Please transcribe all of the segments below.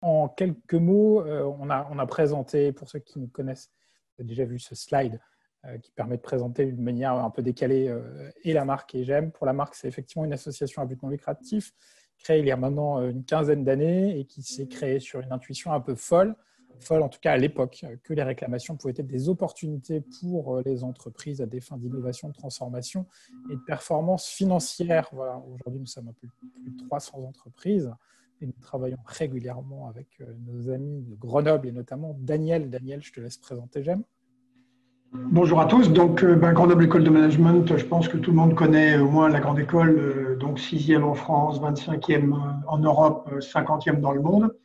En quelques mots, on a présenté, pour ceux qui nous connaissent, vous avez déjà vu ce slide qui permet de présenter d'une manière un peu décalée et la marque et GEM. Pour la marque, c'est effectivement une association à but non lucratif créée il y a maintenant une quinzaine d'années et qui s'est créée sur une intuition un peu folle en tout cas à l'époque, que les réclamations pouvaient être des opportunités pour les entreprises à des fins d'innovation, de transformation et de performance financière. Voilà, aujourd'hui, nous sommes un peu plus de 300 entreprises et nous travaillons régulièrement avec nos amis de Grenoble et notamment Daniel. Daniel, je te laisse présenter GEM. Bonjour à tous. Donc, Grenoble École de Management, je pense que tout le monde connaît au moins la grande école, donc 6e en France, 25e en Europe, 50e dans le monde,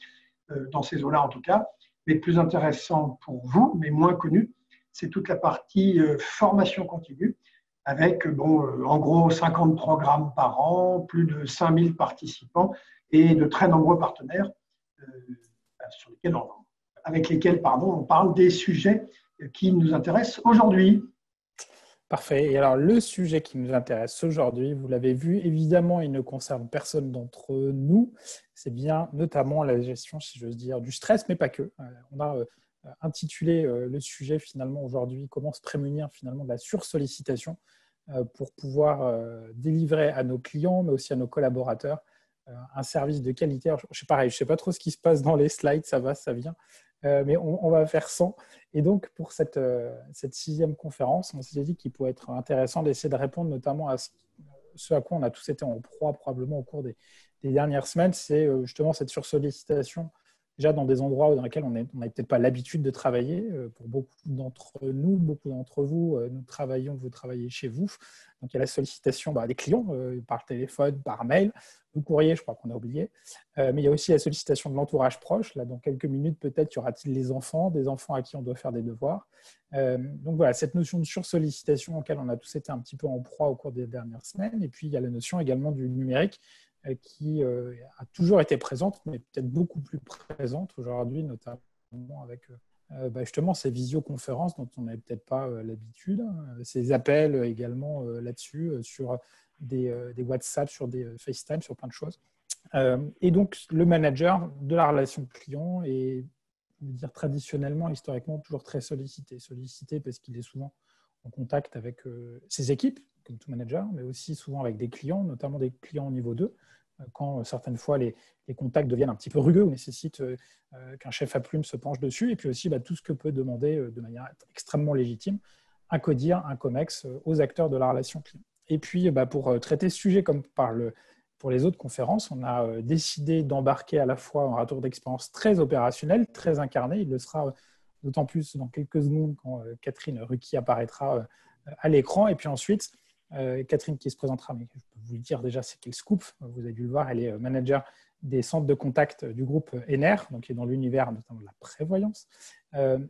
dans ces eaux-là en tout cas. Mais plus intéressant pour vous, mais moins connu, c'est toute la partie formation continue, avec en gros 50 programmes par an, plus de 5000 participants et de très nombreux partenaires avec lesquels on parle des sujets qui nous intéressent aujourd'hui. Parfait. Et alors, le sujet qui nous intéresse aujourd'hui, vous l'avez vu, évidemment, il ne concerne personne d'entre nous. C'est bien notamment la gestion, si j'ose dire, du stress, mais pas que. On a intitulé le sujet finalement aujourd'hui, comment se prémunir finalement de la sursollicitation pour pouvoir délivrer à nos clients, mais aussi à nos collaborateurs, un service de qualité. Alors, je ne sais pas trop ce qui se passe dans les slides, ça va, ça vient. Mais on va faire sans. Et donc, pour cette 6e conférence, on s'est dit qu'il pourrait être intéressant d'essayer de répondre notamment à ce à quoi on a tous été en proie probablement au cours des dernières semaines, c'est justement cette sursollicitation, déjà dans des endroits dans lesquels on n'avait peut-être pas l'habitude de travailler. Pour beaucoup d'entre nous, beaucoup d'entre vous, vous travaillez chez vous. Donc, il y a la sollicitation des clients par téléphone, par mail, le courrier, je crois qu'on a oublié. Mais il y a aussi la sollicitation de l'entourage proche. Là, dans quelques minutes, peut-être, y aura-t-il des enfants à qui on doit faire des devoirs. Donc voilà, cette notion de sursollicitation auquel on a tous été un petit peu en proie au cours des dernières semaines. Et puis, il y a la notion également du numérique qui a toujours été présente, mais peut-être beaucoup plus présente aujourd'hui, notamment avec justement ces visioconférences dont on n'avait peut-être pas l'habitude, ces appels également là-dessus, sur des WhatsApp, sur des FaceTime, sur plein de choses. Et donc, le manager de la relation client est, je veux dire, traditionnellement, historiquement, toujours très sollicité. Sollicité parce qu'il est souvent en contact avec ses équipes, comme tout manager, mais aussi souvent avec des clients, notamment des clients au niveau 2, quand certaines fois les contacts deviennent un petit peu rugueux ou nécessitent qu'un chef à plume se penche dessus. Et puis aussi tout ce que peut demander de manière extrêmement légitime un CODIR, un COMEX aux acteurs de la relation client. Et puis, pour traiter ce sujet comme pour les autres conférences, on a décidé d'embarquer à la fois un retour d'expérience très opérationnel, très incarné. Il le sera d'autant plus dans quelques secondes quand Catherine Ruki apparaîtra à l'écran. Et puis ensuite, Catherine qui se présentera, mais je peux vous le dire déjà, c'est quel scoop. Vous avez dû le voir, elle est manager des centres de contact du groupe ENER, donc qui est dans l'univers notamment de la prévoyance,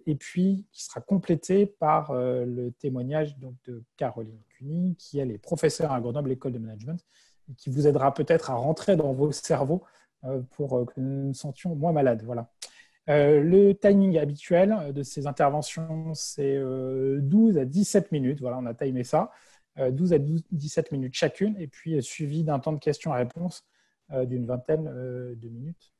et puis qui sera complété par le témoignage donc, de Caroline Cuny, qui elle est professeure à Grenoble École de Management, et qui vous aidera peut-être à rentrer dans vos cerveaux pour que nous nous sentions moins malades. Voilà. Le timing habituel de ces interventions, c'est 12 à 17 minutes. Voilà, on a timé ça. 12 à 17 minutes chacune, et puis suivi d'un temps de questions-réponses d'une vingtaine de minutes,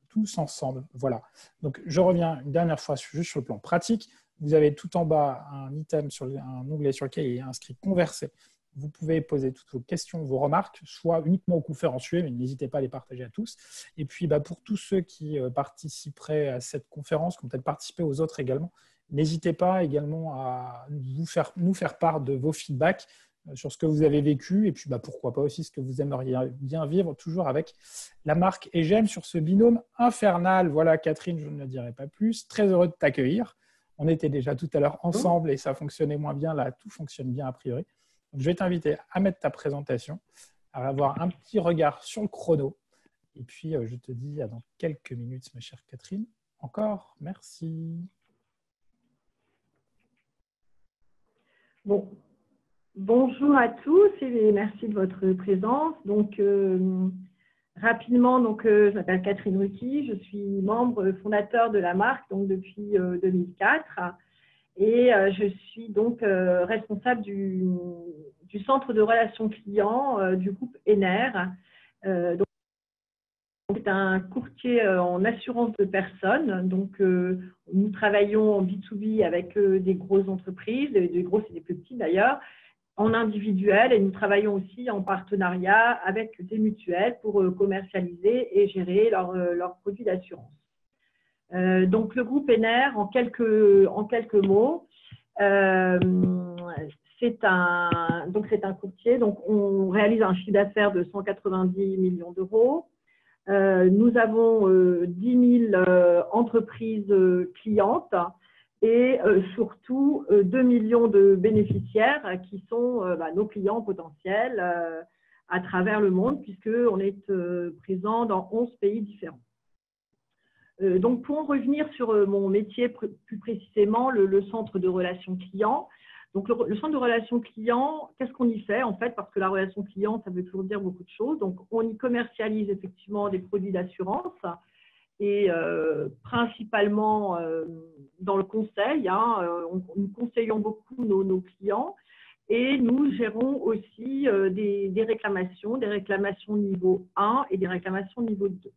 tous ensemble. Voilà. Donc, je reviens une dernière fois juste sur le plan pratique. Vous avez tout en bas un item, un onglet sur lequel il est inscrit « Converser ». Vous pouvez poser toutes vos questions, vos remarques, soit uniquement aux conférenciers, mais n'hésitez pas à les partager à tous. Et puis, pour tous ceux qui participeraient à cette conférence, qui ont peut-être participé aux autres également, n'hésitez pas également à nous faire part de vos feedbacks sur ce que vous avez vécu et puis pourquoi pas aussi ce que vous aimeriez bien vivre, toujours avec la marque et GEM sur ce binôme infernal. Voilà, Catherine, je ne le dirai pas plus. Très heureux de t'accueillir. On était déjà tout à l'heure ensemble et ça fonctionnait moins bien. Là, tout fonctionne bien a priori. Donc, je vais t'inviter à mettre ta présentation, à avoir un petit regard sur le chrono. Et puis, je te dis à dans quelques minutes, ma chère Catherine. Encore, merci. Bon, bonjour à tous et merci de votre présence. Donc, rapidement, je m'appelle Catherine Ruki, je suis membre fondateur de la marque depuis 2004 et je suis donc responsable du centre de relations clients du groupe ENER. C'est un courtier en assurance de personnes. Donc, nous travaillons en B2B avec des grosses entreprises, des grosses et des plus petites d'ailleurs, en individuel, et nous travaillons aussi en partenariat avec des mutuelles pour commercialiser et gérer leurs produits d'assurance. Donc, le groupe Ener, en quelques mots, c'est un courtier. Donc, on réalise un chiffre d'affaires de 190 millions d'euros. Nous avons 10 000 entreprises clientes et surtout 2 millions de bénéficiaires qui sont nos clients potentiels à travers le monde, puisqu'on est présent dans 11 pays différents. Donc, pour en revenir sur mon métier plus précisément, le centre de relations clients. Donc, le centre de relations clients, qu'est-ce qu'on y fait en fait? Parce que la relation client, ça veut toujours dire beaucoup de choses. Donc, on y commercialise effectivement des produits d'assurance et principalement dans le conseil. Nous conseillons beaucoup nos clients et nous gérons aussi des réclamations niveau 1 et des réclamations niveau 2.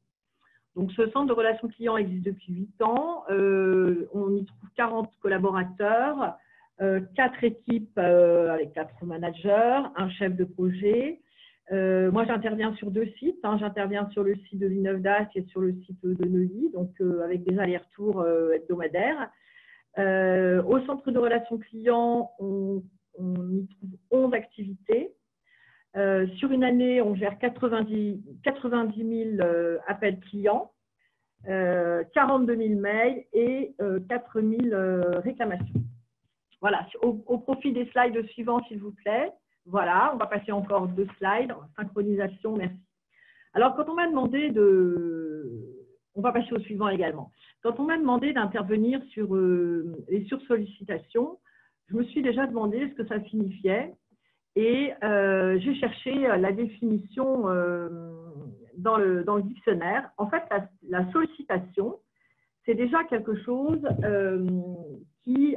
Donc, ce centre de relations clients existe depuis 8 ans. On y trouve 40 collaborateurs, 4 équipes avec 4 managers, un chef de projet. Moi, j'interviens sur 2 sites. J'interviens sur le site de Villeneuve-d'Ascq et sur le site de Neuilly, donc avec des allers-retours hebdomadaires. Au centre de relations clients, on y trouve 11 activités. Sur une année, on gère 90 000 appels clients, 42 000 mails et 4 000 réclamations. Voilà, au profit des slides suivants, s'il vous plaît. Voilà, on va passer encore 2 slides. Synchronisation, merci. Alors, quand on m'a demandé on va passer au suivant également. Quand on m'a demandé d'intervenir sur les sursollicitations, je me suis déjà demandé ce que ça signifiait. Et j'ai cherché la définition dans le dictionnaire. En fait, la sollicitation, c'est déjà quelque chose qui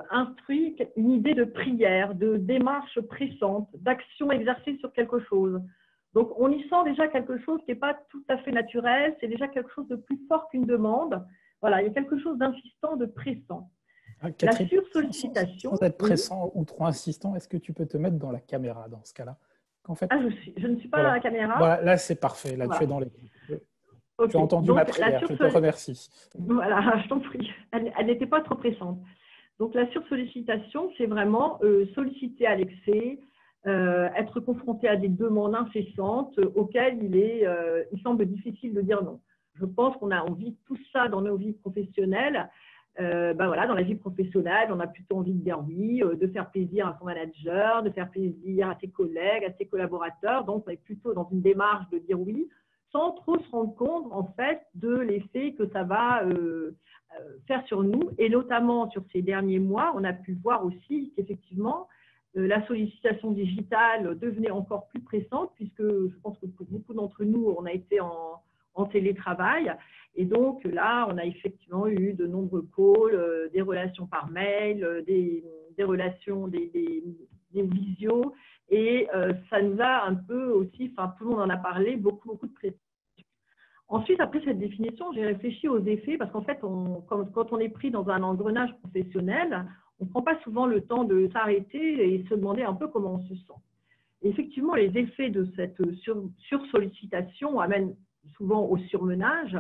instruit une idée de prière, de démarche pressante, d'action exercée sur quelque chose. Donc, on y sent déjà quelque chose qui n'est pas tout à fait naturel, c'est déjà quelque chose de plus fort qu'une demande. Voilà, il y a quelque chose d'insistant, de pressant. Catherine, la sursollicitation… sans être pressant ou trop insistant, est-ce que tu peux te mettre dans la caméra dans ce cas-là? En fait, je ne suis pas dans la caméra. Voilà, là, c'est parfait. Là, voilà. Tu es dans les… Okay. Tu as entendu ma prière, je te remercie. Voilà, je t'en prie. Elle n'était pas trop pressante. Donc, la sursollicitation, c'est vraiment solliciter à l'excès, être confronté à des demandes incessantes auxquelles il semble difficile de dire non. Je pense qu'on vit tout ça dans nos vies professionnelles. Voilà, dans la vie professionnelle, on a plutôt envie de dire oui, de faire plaisir à son manager, de faire plaisir à ses collègues, à ses collaborateurs. Donc, on est plutôt dans une démarche de dire oui, sans trop se rendre compte, en fait, de l'effet que ça va faire sur nous. Et notamment, sur ces derniers mois, on a pu voir aussi qu'effectivement, la sollicitation digitale devenait encore plus pressante, puisque je pense que pour beaucoup d'entre nous, on a été en télétravail. Et donc, là, on a effectivement eu de nombreux calls, des relations par mail, des relations, des visios. Et ça nous a un peu aussi, enfin, tout le monde en a parlé, beaucoup de pression. Ensuite, après cette définition, j'ai réfléchi aux effets parce qu'en fait, quand on est pris dans un engrenage professionnel, on ne prend pas souvent le temps de s'arrêter et se demander un peu comment on se sent. Et effectivement, les effets de cette sursollicitation amènent souvent au surmenage.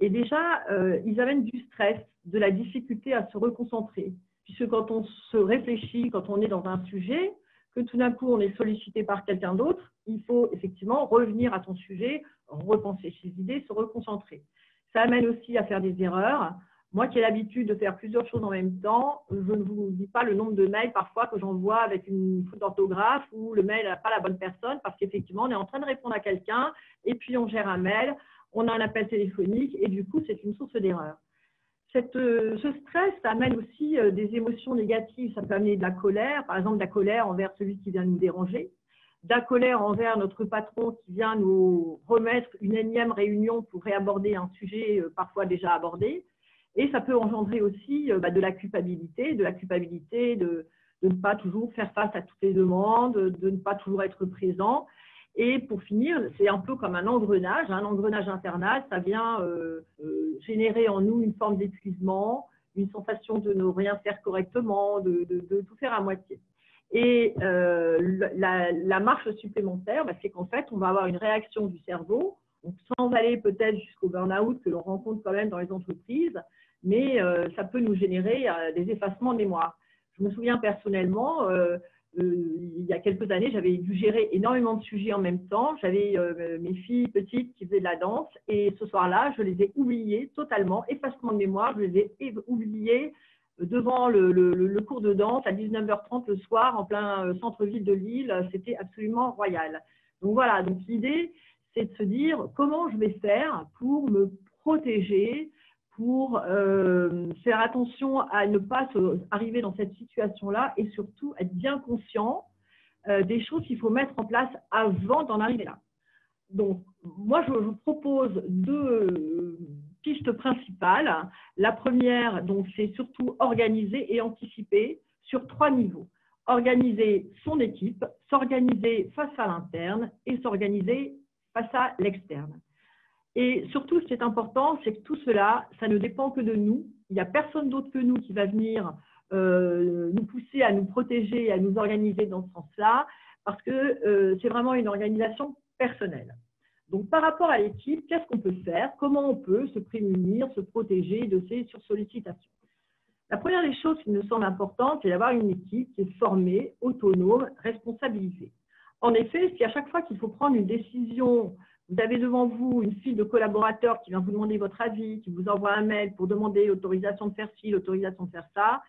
Et déjà, ils amènent du stress, de la difficulté à se reconcentrer. Puisque quand on se réfléchit, quand on est dans un sujet, que tout d'un coup on est sollicité par quelqu'un d'autre, il faut effectivement revenir à son sujet, repenser ses idées, se reconcentrer. Ça amène aussi à faire des erreurs. Moi qui ai l'habitude de faire plusieurs choses en même temps, je ne vous dis pas le nombre de mails parfois que j'envoie avec une faute d'orthographe ou le mail n'a pas la bonne personne parce qu'effectivement on est en train de répondre à quelqu'un et puis on gère un mail, on a un appel téléphonique et du coup c'est une source d'erreur. Ce stress, ça amène aussi des émotions négatives. Ça peut amener de la colère, par exemple de la colère envers celui qui vient nous déranger, de la colère envers notre patron qui vient nous remettre une énième réunion pour réaborder un sujet parfois déjà abordé. Et ça peut engendrer aussi de la culpabilité de ne pas toujours faire face à toutes les demandes, de ne pas toujours être présent. Et pour finir, c'est un peu comme un engrenage infernal, ça vient générer en nous une forme d'épuisement, une sensation de ne rien faire correctement, de tout faire à moitié. Et la marche supplémentaire, c'est qu'en fait, on va avoir une réaction du cerveau, donc sans aller peut-être jusqu'au burn-out que l'on rencontre quand même dans les entreprises, mais ça peut nous générer des effacements de mémoire. Je me souviens personnellement, il y a quelques années, j'avais dû gérer énormément de sujets en même temps. J'avais mes filles petites qui faisaient de la danse et ce soir-là, je les ai oubliées totalement, effacement de mémoire, je les ai oubliées devant le cours de danse à 19h30 le soir en plein centre-ville de Lille. C'était absolument royal. Donc voilà, donc l'idée, c'est de se dire comment je vais faire pour me protéger, pour faire attention à ne pas arriver dans cette situation-là et surtout être bien conscient des choses qu'il faut mettre en place avant d'en arriver là. Donc, moi, je vous propose deux pistes principales. La première, c'est surtout organiser et anticiper sur 3 niveaux. Organiser son équipe, s'organiser face à l'interne et s'organiser face à l'externe. Et surtout, ce qui est important, c'est que tout cela, ça ne dépend que de nous. Il n'y a personne d'autre que nous qui va venir nous pousser à nous protéger et à nous organiser dans ce sens-là, parce que c'est vraiment une organisation personnelle. Donc, par rapport à l'équipe, qu'est-ce qu'on peut faire? Comment on peut se prémunir, se protéger de ces sursollicitations? La première des choses qui nous semble importante, c'est d'avoir une équipe qui est formée, autonome, responsabilisée. En effet, si à chaque fois qu'il faut prendre une décision, vous avez devant vous une file de collaborateurs qui vient vous demander votre avis, qui vous envoie un mail pour demander l'autorisation de faire ci, l'autorisation de faire ça,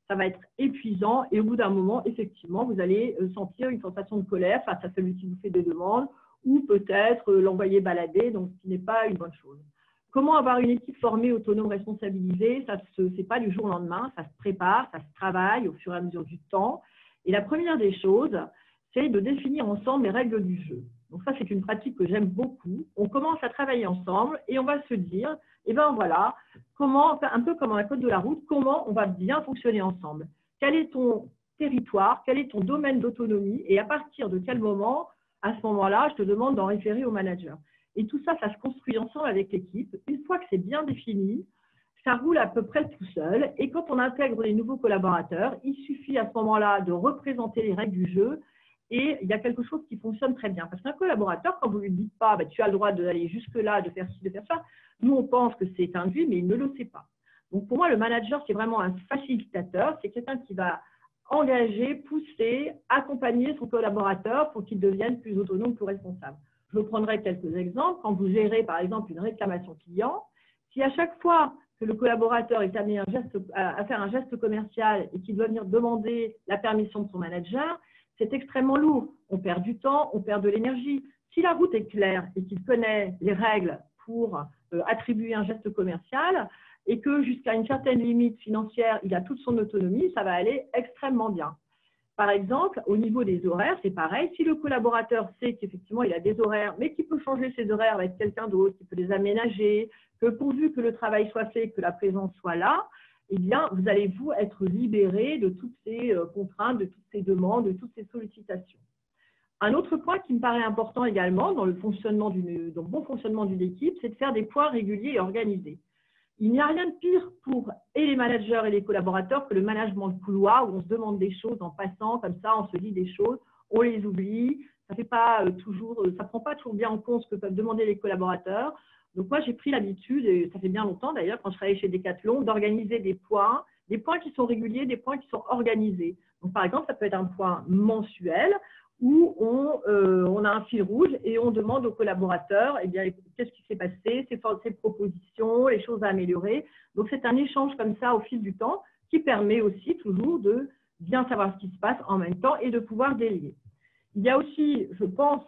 ça va être épuisant et au bout d'un moment, effectivement, vous allez sentir une sensation de colère face à celui qui vous fait des demandes ou peut-être l'envoyer balader, donc ce qui n'est pas une bonne chose. Comment avoir une équipe formée, autonome, responsabilisée? Ça ce n'est pas du jour au lendemain, ça se prépare, ça se travaille au fur et à mesure du temps. Et la première des choses, c'est de définir ensemble les règles du jeu. Donc ça, c'est une pratique que j'aime beaucoup. On commence à travailler ensemble et on va se dire, eh bien voilà, comment, un peu comme un code de la route, comment on va bien fonctionner ensemble. Quel est ton territoire, quel est ton domaine d'autonomie et à partir de quel moment, à ce moment-là, je te demande d'en référer au manager. Et tout ça, ça se construit ensemble avec l'équipe. Une fois que c'est bien défini, ça roule à peu près tout seul. Et quand on intègre les nouveaux collaborateurs, il suffit à ce moment-là de représenter les règles du jeu et il y a quelque chose qui fonctionne très bien. Parce qu'un collaborateur, quand vous ne lui dites pas tu as le droit d'aller jusque-là, de faire ci, de faire ça, nous, on pense que c'est induit, mais il ne le sait pas. Donc, pour moi, le manager, c'est vraiment un facilitateur. C'est quelqu'un qui va engager, pousser, accompagner son collaborateur pour qu'il devienne plus autonome, plus responsable. Je vous prendrai quelques exemples. Quand vous gérez, par exemple, une réclamation client, si à chaque fois que le collaborateur est amené à faire un geste commercial et qu'il doit venir demander la permission de son manager, c'est extrêmement lourd. On perd du temps, on perd de l'énergie. Si la route est claire et qu'il connaît les règles pour attribuer un geste commercial et que jusqu'à une certaine limite financière, il a toute son autonomie, ça va aller extrêmement bien. Par exemple, au niveau des horaires, c'est pareil. Si le collaborateur sait qu'effectivement, il a des horaires, mais qu'il peut changer ses horaires avec quelqu'un d'autre, qu'il peut les aménager, que pourvu que le travail soit fait, que la présence soit là, eh bien, vous allez vous être libéré de toutes ces contraintes, de toutes ces demandes, de toutes ces sollicitations. Un autre point qui me paraît important également dans le bon fonctionnement d'une équipe, c'est de faire des points réguliers et organisés. Il n'y a rien de pire pour les managers et les collaborateurs que le management de couloir où on se demande des choses en passant, comme ça, on se dit des choses, on les oublie, ça prend pas toujours bien en compte ce que peuvent demander les collaborateurs. Donc moi, j'ai pris l'habitude, et ça fait bien longtemps d'ailleurs, quand je travaillais chez Decathlon, d'organiser des points qui sont réguliers, des points qui sont organisés. Donc par exemple, ça peut être un point mensuel où on a un fil rouge et on demande aux collaborateurs qu'est-ce qui s'est passé, ses propositions, les choses à améliorer. Donc, c'est un échange comme ça au fil du temps qui permet aussi toujours de bien savoir ce qui se passe en même temps et de pouvoir déléguer. Il y a aussi, je pense,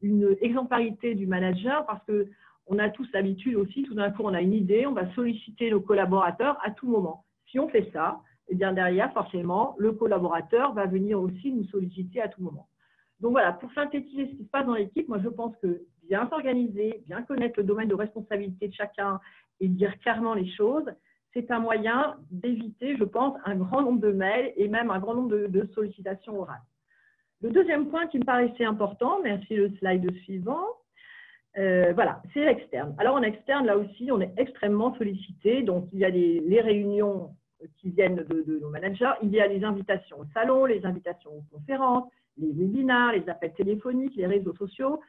une exemplarité du manager parce qu'on a tous l'habitude aussi, tout d'un coup, on a une idée, on va solliciter nos collaborateurs à tout moment. Si on fait ça, et bien derrière, forcément, le collaborateur va venir aussi nous solliciter à tout moment. Donc voilà, pour synthétiser ce qui se passe dans l'équipe, moi je pense que bien s'organiser, bien connaître le domaine de responsabilité de chacun et dire clairement les choses, c'est un moyen d'éviter, je pense, un grand nombre de mails et même un grand nombre de sollicitations orales. Le deuxième point qui me paraissait important, merci le slide suivant, voilà, c'est l'externe. Alors en externe, là aussi, on est extrêmement sollicité. Donc il y a les réunions qui viennent de nos managers, il y a les invitations au salon, les invitations aux conférences, les webinaires, les appels téléphoniques, les réseaux sociaux.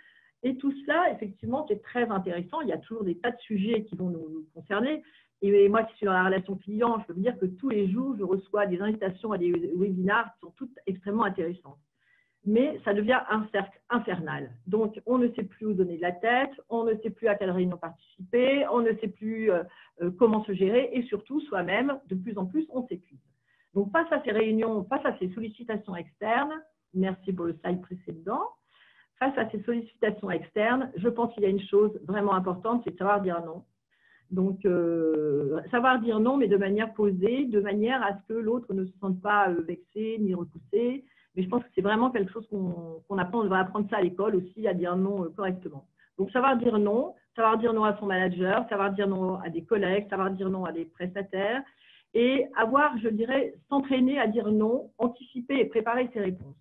Et tout cela, effectivement, c'est très intéressant. Il y a toujours des tas de sujets qui vont nous concerner. Et moi qui suis dans la relation client, je peux vous dire que tous les jours, je reçois des invitations à des webinaires qui sont toutes extrêmement intéressantes. Mais ça devient un cercle infernal. Donc, on ne sait plus où donner de la tête, on ne sait plus à quelle réunion participer, on ne sait plus comment se gérer et surtout, soi-même, de plus en plus, on s'épuise. Donc, face à ces réunions, face à ces sollicitations externes, merci pour le slide précédent, face à ces sollicitations externes, je pense qu'il y a une chose vraiment importante, c'est de savoir dire non. Donc, savoir dire non, mais de manière posée, de manière à ce que l'autre ne se sente pas vexé ni repoussé. Mais je pense que c'est vraiment quelque chose qu'on apprend, on devrait apprendre ça à l'école aussi, à dire non correctement. Donc, savoir dire non à son manager, savoir dire non à des collègues, savoir dire non à des prestataires et avoir, je dirais, s'entraîner à dire non, anticiper et préparer ses réponses.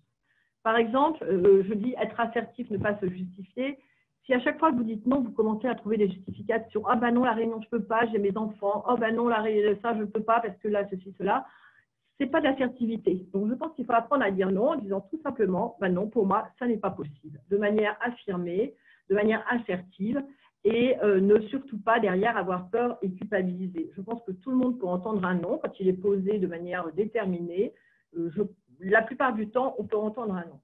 Par exemple, je dis être assertif, ne pas se justifier. Si à chaque fois que vous dites non, vous commencez à trouver des justifications, ah ben non, la réunion, je ne peux pas, j'ai mes enfants, oh ben non, ça, je ne peux pas parce que là, ceci, cela. Ce n'est pas d'assertivité. Donc, je pense qu'il faut apprendre à dire non en disant tout simplement, ben non, pour moi, ça n'est pas possible. De manière affirmée, de manière assertive et ne surtout pas derrière avoir peur et culpabiliser. Je pense que tout le monde peut entendre un non quand il est posé de manière déterminée. La plupart du temps, on peut entendre un non.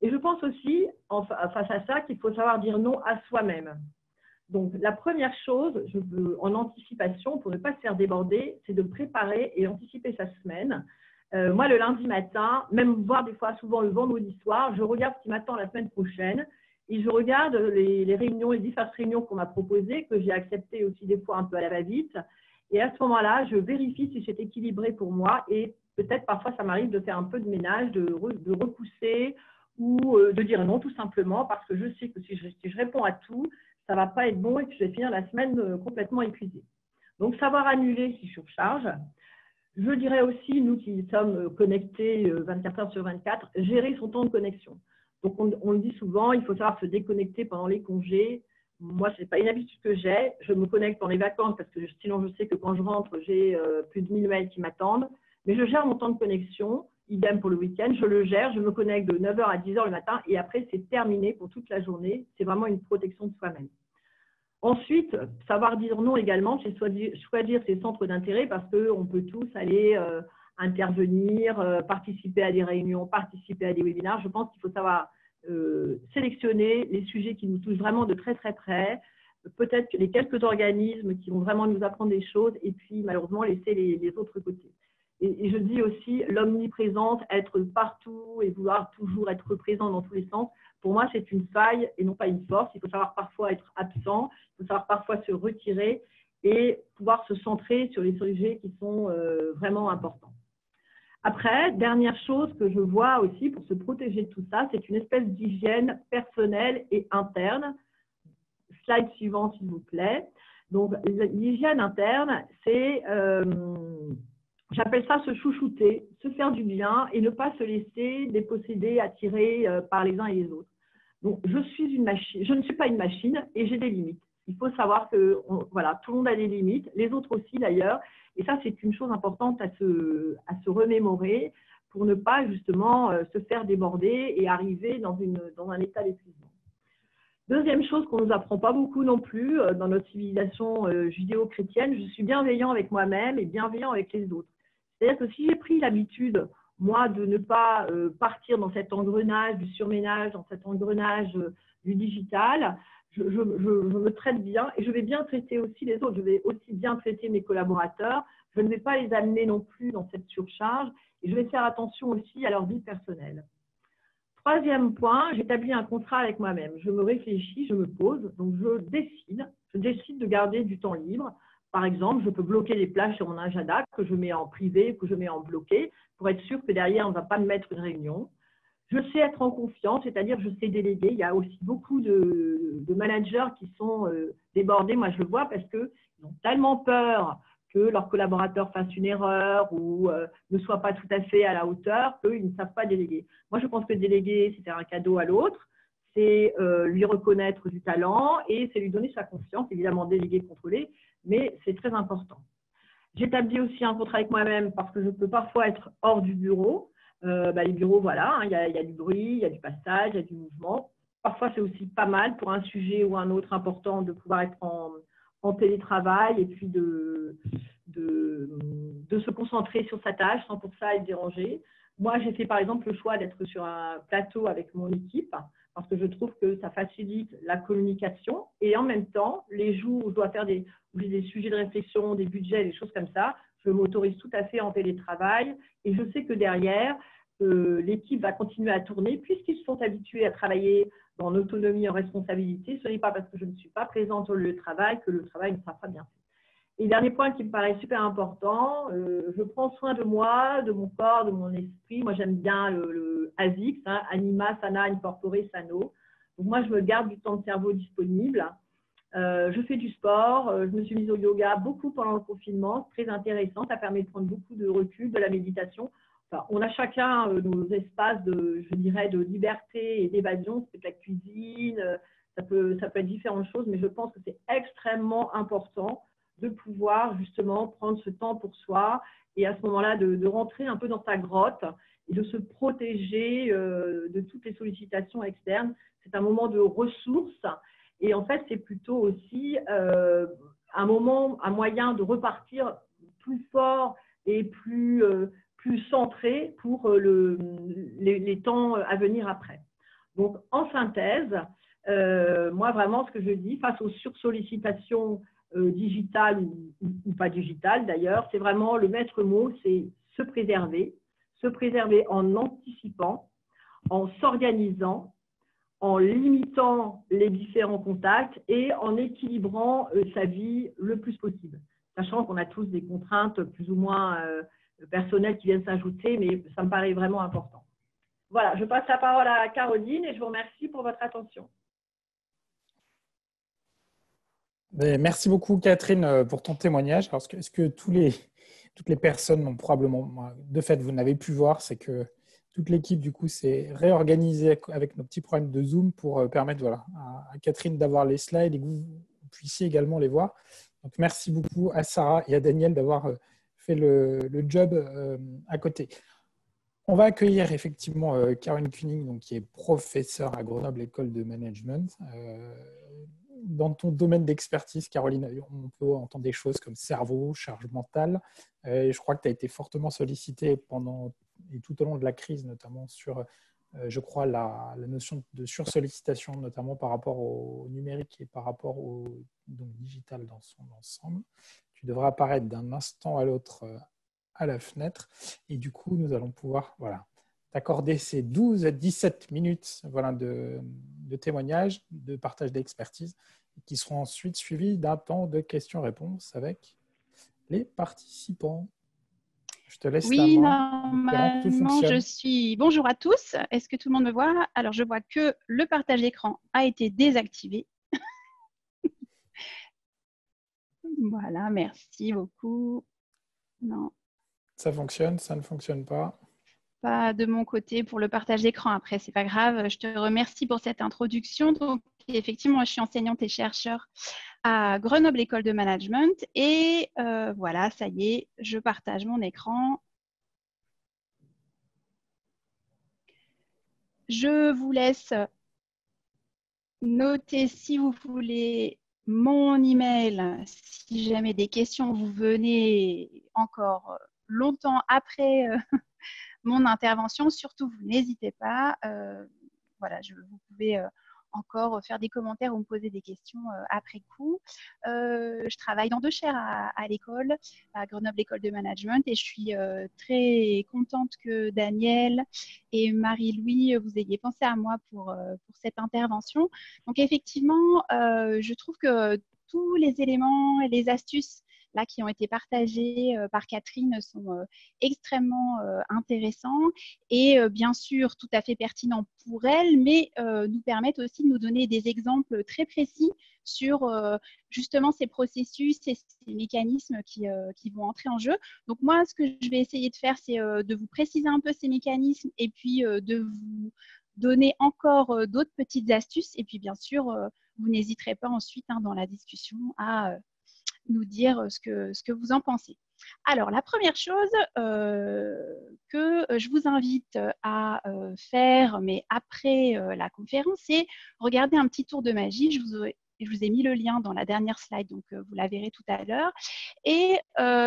Et je pense aussi, face à ça, qu'il faut savoir dire non à soi-même. Donc, la première chose, en anticipation, pour ne pas se faire déborder, c'est de préparer et anticiper sa semaine. Moi, le lundi matin, même voire des fois souvent le vendredi soir, je regarde ce qui m'attend la semaine prochaine et je regarde les réunions, les diverses réunions qu'on m'a proposées, que j'ai acceptées aussi des fois un peu à la va-vite. Et à ce moment-là, je vérifie si c'est équilibré pour moi et peut-être parfois ça m'arrive de faire un peu de ménage, de repousser ou de dire non tout simplement parce que je sais que si je réponds à tout, ça ne va pas être bon et que je vais finir la semaine complètement épuisée. Donc, savoir annuler si surcharge. Je dirais aussi, nous qui sommes connectés 24 heures sur 24, gérer son temps de connexion. Donc, on le dit souvent, il faut savoir se déconnecter pendant les congés. Moi, ce n'est pas une habitude que j'ai. Je me connecte pendant les vacances parce que sinon, je sais que quand je rentre, j'ai plus de 1000 mails qui m'attendent. Mais je gère mon temps de connexion. Idem pour le week-end, je le gère, je me connecte de 9h à 10h le matin et après, c'est terminé pour toute la journée. C'est vraiment une protection de soi-même. Ensuite, savoir dire non également, c'est choisir ses centres d'intérêt parce qu'on peut tous aller intervenir, participer à des réunions, participer à des webinaires. Je pense qu'il faut savoir sélectionner les sujets qui nous touchent vraiment de très très près, peut-être les quelques organismes qui vont vraiment nous apprendre des choses et puis malheureusement laisser les autres côtés. Et je dis aussi l'omniprésence, être partout et vouloir toujours être présent dans tous les sens. Pour moi, c'est une faille et non pas une force. Il faut savoir parfois être absent, il faut savoir parfois se retirer et pouvoir se centrer sur les sujets qui sont vraiment importants. Après, dernière chose que je vois aussi pour se protéger de tout ça, c'est une espèce d'hygiène personnelle et interne. Slide suivant, s'il vous plaît. Donc, l'hygiène interne, c'est... j'appelle ça se chouchouter, se faire du bien et ne pas se laisser déposséder, attirer par les uns et les autres. Donc, je ne suis pas une machine et j'ai des limites. Il faut savoir que voilà, tout le monde a des limites, les autres aussi d'ailleurs. Et ça, c'est une chose importante à se remémorer pour ne pas justement se faire déborder et arriver dans un état d'épuisement. Deuxième chose qu'on ne nous apprend pas beaucoup non plus dans notre civilisation judéo-chrétienne, je suis bienveillant avec moi-même et bienveillant avec les autres. C'est-à-dire que si j'ai pris l'habitude, moi, de ne pas partir dans cet engrenage du surménage, dans cet engrenage du digital, je me traite bien et je vais bien traiter aussi les autres. Je vais aussi bien traiter mes collaborateurs. Je ne vais pas les amener non plus dans cette surcharge et je vais faire attention aussi à leur vie personnelle. Troisième point, j'établis un contrat avec moi-même. Je me réfléchis, je me pose, donc je décide de garder du temps libre. Par exemple, je peux bloquer les plages sur mon agenda que je mets en privé, que je mets en bloqué, pour être sûr que derrière, on ne va pas me mettre une réunion. Je sais être en confiance, c'est-à-dire je sais déléguer. Il y a aussi beaucoup de managers qui sont débordés. Moi, je le vois parce qu'ils ont tellement peur que leurs collaborateurs fassent une erreur ou ne soient pas tout à fait à la hauteur, qu'ils ne savent pas déléguer. Moi, je pense que déléguer, c'est faire un cadeau à l'autre, c'est lui reconnaître du talent et c'est lui donner sa confiance, évidemment déléguer, contrôler, mais c'est très important. J'établis aussi un contrat avec moi-même parce que je peux parfois être hors du bureau. Les bureaux, voilà, il y a du bruit, il y a du passage, il y a du mouvement. Parfois, c'est aussi pas mal pour un sujet ou un autre important de pouvoir être en télétravail et puis de se concentrer sur sa tâche sans pour ça être dérangé. Moi, j'ai fait par exemple le choix d'être sur un plateau avec mon équipe parce que je trouve que ça facilite la communication et en même temps, les jours où je dois faire des sujets de réflexion, des budgets, des choses comme ça, je m'autorise tout à fait en télétravail et je sais que derrière, l'équipe va continuer à tourner puisqu'ils se sont habitués à travailler en autonomie, en responsabilité. Ce n'est pas parce que je ne suis pas présente au lieu de travail que le travail ne sera pas bien fait. Et dernier point qui me paraît super important, je prends soin de moi, de mon corps, de mon esprit. Moi, j'aime bien le ASICS, hein, Anima, Sana, Incorpore, Sano. Donc, moi, je me garde du temps de cerveau disponible. Je fais du sport, je me suis mise au yoga beaucoup pendant le confinement, c'est très intéressant, ça permet de prendre beaucoup de recul, de la méditation. Enfin, on a chacun nos espaces je dirais, de liberté et d'évasion, c'est la cuisine, ça peut être différentes choses, mais je pense que c'est extrêmement important de pouvoir justement prendre ce temps pour soi et à ce moment-là de rentrer un peu dans sa grotte et de se protéger de toutes les sollicitations externes. C'est un moment de ressources. Et en fait, c'est plutôt aussi un moyen de repartir plus fort et plus centré pour les temps à venir après. Donc, en synthèse, moi, vraiment, ce que je dis, face aux sursollicitations digitales ou pas digitales d'ailleurs, c'est vraiment le maître mot, c'est se préserver en anticipant, en s'organisant, en limitant les différents contacts et en équilibrant sa vie le plus possible. Sachant qu'on a tous des contraintes plus ou moins personnelles qui viennent s'ajouter, mais ça me paraît vraiment important. Voilà, je passe la parole à Caroline et je vous remercie pour votre attention. Merci beaucoup, Catherine, pour ton témoignage. Alors, est-ce que toutes les personnes ont probablement, de fait, vous n'avez pu voir, c'est que toute l'équipe, du coup, s'est réorganisée avec nos petits problèmes de Zoom pour permettre à Catherine d'avoir les slides et que vous puissiez également les voir. Donc, merci beaucoup à Sarah et à Daniel d'avoir fait le job à côté. On va accueillir effectivement Caroline Kuning, donc, qui est professeure à Grenoble École de Management. Dans ton domaine d'expertise, Caroline, on peut entendre des choses comme cerveau, charge mentale. Je crois que tu as été fortement sollicitée pendant et tout au long de la crise, notamment sur, je crois, la notion de sursollicitation, notamment par rapport au numérique et par rapport au digital dans son ensemble. Tu devras apparaître d'un instant à l'autre à la fenêtre. Et du coup, nous allons pouvoir t'accorder ces 12 à 17 minutes de témoignage, de partage d'expertise, qui seront ensuite suivis d'un temps de questions-réponses avec les participants. Je te laisse la main. Normalement, je suis… Bonjour à tous. Est-ce que tout le monde me voit? Alors, je vois que le partage d'écran a été désactivé. Voilà, merci beaucoup. Non. Ça fonctionne, ça ne fonctionne pas. Pas de mon côté pour le partage d'écran. Après, c'est pas grave. Je te remercie pour cette introduction. Donc, effectivement, je suis enseignante et chercheur à Grenoble École de Management. Et voilà, ça y est, je partage mon écran. Je vous laisse noter, si vous voulez, mon email. Si jamais des questions vous venez encore longtemps après mon intervention, surtout, vous n'hésitez pas. Voilà, vous pouvez encore faire des commentaires ou me poser des questions après coup. Je travaille dans 2 chaires à l'école, à Grenoble École de Management, et je suis très contente que Daniel et Marie-Louis, vous ayez pensé à moi pour cette intervention. Donc effectivement, je trouve que tous les éléments et les astuces là qui ont été partagés par Catherine sont extrêmement intéressants et bien sûr tout à fait pertinents pour elle, mais nous permettent aussi de nous donner des exemples très précis sur justement ces processus et ces mécanismes qui vont entrer en jeu. Donc moi, ce que je vais essayer de faire, c'est de vous préciser un peu ces mécanismes et puis de vous donner encore d'autres petites astuces. Et puis bien sûr, vous n'hésiterez pas ensuite dans la discussion à nous dire ce que vous en pensez. Alors, la première chose que je vous invite à faire, mais après la conférence, c'est regarder un petit tour de magie. Je vous ai mis le lien dans la dernière slide, donc vous la verrez tout à l'heure. Et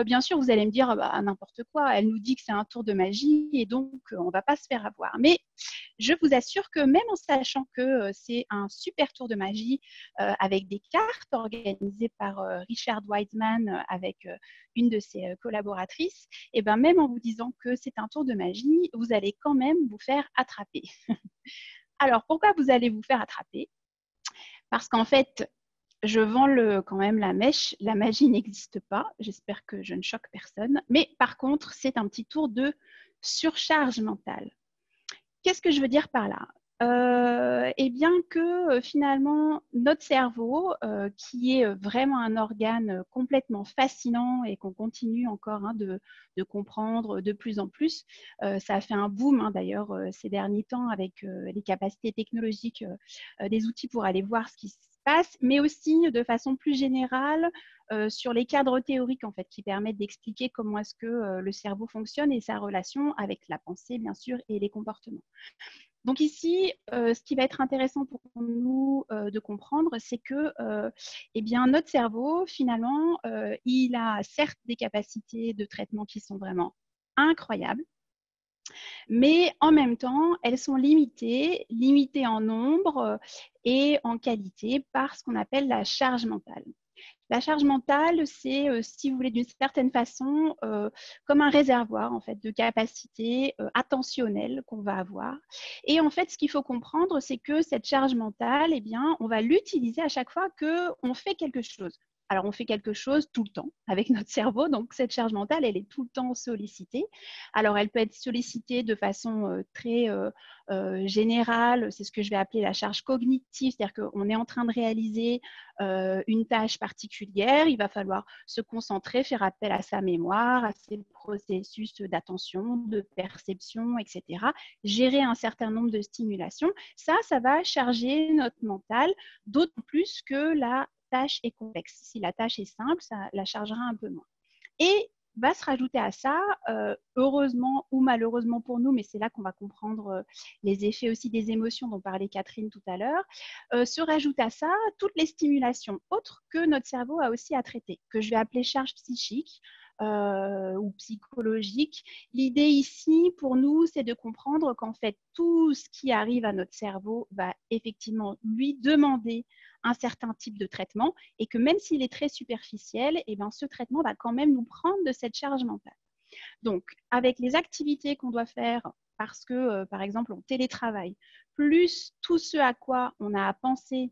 bien sûr, vous allez me dire bah, n'importe quoi. Elle nous dit que c'est un tour de magie et donc on ne va pas se faire avoir. Mais je vous assure que même en sachant que c'est un super tour de magie avec des cartes organisées par Richard Wiseman avec une de ses collaboratrices, et ben même en vous disant que c'est un tour de magie, vous allez quand même vous faire attraper. Alors, pourquoi vous allez vous faire attraper? Parce qu'en fait, je vends quand même la mèche. La magie n'existe pas. J'espère que je ne choque personne. Mais par contre, c'est un petit tour de surcharge mentale. Qu'est-ce que je veux dire par là? Eh bien que finalement, notre cerveau, qui est vraiment un organe complètement fascinant et qu'on continue encore de comprendre de plus en plus, ça a fait un boom d'ailleurs ces derniers temps avec les capacités technologiques des outils pour aller voir ce qui se passe, mais aussi de façon plus générale sur les cadres théoriques en fait, qui permettent d'expliquer comment est-ce que le cerveau fonctionne et sa relation avec la pensée, bien sûr, et les comportements. Donc ici, ce qui va être intéressant pour nous de comprendre, c'est que eh bien, notre cerveau, finalement, il a certes des capacités de traitement qui sont vraiment incroyables, mais en même temps, elles sont limitées en nombre et en qualité par ce qu'on appelle la charge mentale. La charge mentale, c'est, si vous voulez, d'une certaine façon, comme un réservoir en fait, de capacités attentionnelles qu'on va avoir. Et en fait, ce qu'il faut comprendre, c'est que cette charge mentale, eh bien, on va l'utiliser à chaque fois qu'on fait quelque chose. Alors, on fait quelque chose tout le temps avec notre cerveau, donc cette charge mentale, elle est tout le temps sollicitée. Alors, elle peut être sollicitée de façon très générale, c'est ce que je vais appeler la charge cognitive, c'est-à-dire qu'on est en train de réaliser une tâche particulière, il va falloir se concentrer, faire appel à sa mémoire, à ses processus d'attention, de perception, etc. Gérer un certain nombre de stimulations. Ça va charger notre mental, d'autant plus que la tâche est complexe. Si la tâche est simple, ça la chargera un peu moins. Et va se rajouter à ça, heureusement ou malheureusement pour nous, mais c'est là qu'on va comprendre les effets aussi des émotions dont parlait Catherine tout à l'heure, se rajoute à ça toutes les stimulations autres que notre cerveau a aussi à traiter, que je vais appeler charge psychique ou psychologique. L'idée ici, pour nous, c'est de comprendre qu'en fait, tout ce qui arrive à notre cerveau va effectivement lui demander un certain type de traitement et que même s'il est très superficiel, eh ben, ce traitement va quand même nous prendre de cette charge mentale. Donc, avec les activités qu'on doit faire parce que, par exemple, on télétravaille, plus tout ce à quoi on a à penser,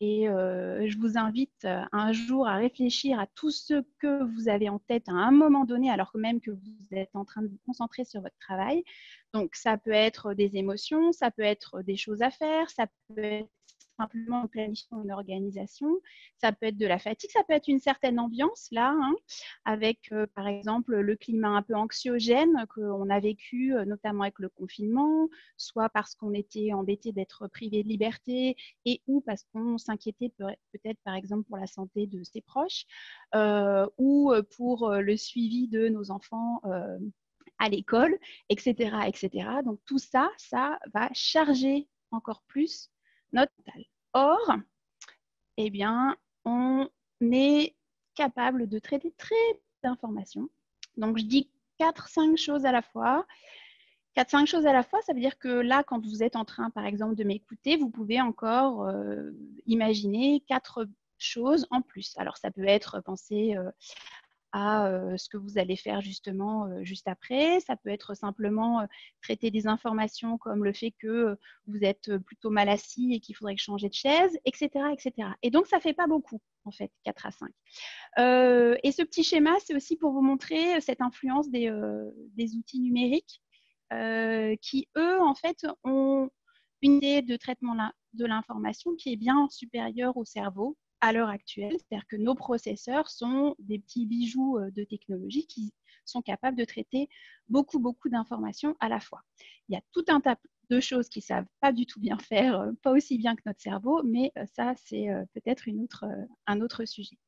et je vous invite un jour à réfléchir à tout ce que vous avez en tête à un moment donné, alors que même que vous êtes en train de vous concentrer sur votre travail. Donc, ça peut être des émotions, ça peut être des choses à faire, ça peut être simplement une planification, une organisation, ça peut être de la fatigue, ça peut être une certaine ambiance là, avec par exemple le climat un peu anxiogène qu'on a vécu notamment avec le confinement, soit parce qu'on était embêté d'être privé de liberté et ou parce qu'on s'inquiétait peut-être par exemple pour la santé de ses proches ou pour le suivi de nos enfants à l'école, etc., etc. Donc tout ça, ça va charger encore plus notre mental. Or, eh bien, on est capable de traiter très peu d'informations. Donc, je dis 4-5 choses à la fois. 4-5 choses à la fois, ça veut dire que là, quand vous êtes en train, par exemple, de m'écouter, vous pouvez encore imaginer 4 choses en plus. Alors, ça peut être penser à ce que vous allez faire justement juste après. Ça peut être simplement traiter des informations comme le fait que vous êtes plutôt mal assis et qu'il faudrait changer de chaise, etc., etc. Et donc, ça ne fait pas beaucoup, en fait, 4 à 5. Et ce petit schéma, c'est aussi pour vous montrer cette influence des outils numériques qui, eux, en fait, ont une idée de traitement de l'information qui est bien supérieure au cerveau à l'heure actuelle. C'est-à-dire que nos processeurs sont des petits bijoux de technologie qui sont capables de traiter beaucoup, beaucoup d'informations à la fois. Il y a tout un tas de choses qu'ils ne savent pas du tout bien faire, pas aussi bien que notre cerveau, mais ça, c'est peut-être un autre sujet.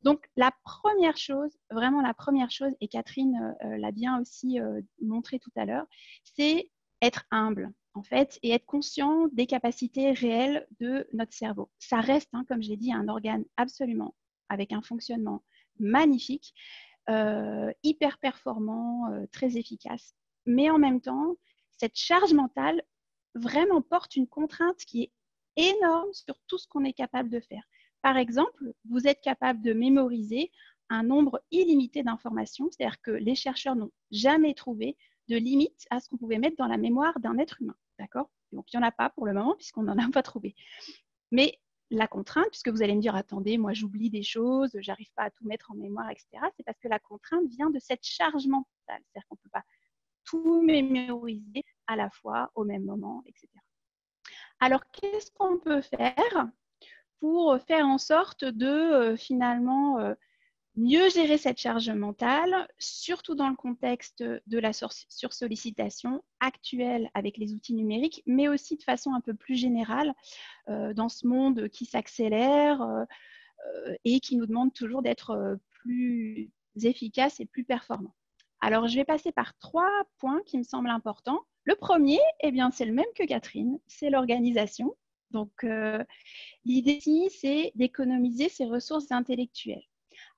Donc, la première chose, vraiment la première chose, et Catherine l'a bien aussi montré tout à l'heure, c'est être humble, en fait, et être conscient des capacités réelles de notre cerveau. Ça reste, hein, comme je l'ai dit, un organe absolument avec un fonctionnement magnifique, hyper performant, très efficace. Mais en même temps, cette charge mentale vraiment porte une contrainte qui est énorme sur tout ce qu'on est capable de faire. Par exemple, vous êtes capable de mémoriser un nombre illimité d'informations, c'est-à-dire que les chercheurs n'ont jamais trouvé de limite à ce qu'on pouvait mettre dans la mémoire d'un être humain. D'accord ? Donc, il n'y en a pas pour le moment puisqu'on n'en a pas trouvé. Mais la contrainte, puisque vous allez me dire, attendez, moi j'oublie des choses, j'arrive pas à tout mettre en mémoire, etc., c'est parce que la contrainte vient de cette charge mentale. C'est-à-dire qu'on ne peut pas tout mémoriser à la fois, au même moment, etc. Alors, qu'est-ce qu'on peut faire pour faire en sorte de finalement mieux gérer cette charge mentale, surtout dans le contexte de la sursollicitation actuelle avec les outils numériques, mais aussi de façon un peu plus générale dans ce monde qui s'accélère et qui nous demande toujours d'être plus efficace et plus performant. Alors, je vais passer par 3 points qui me semblent importants. Le premier, eh bien, c'est le même que Catherine, c'est l'organisation. Donc, l'idée ici, c'est d'économiser ses ressources intellectuelles.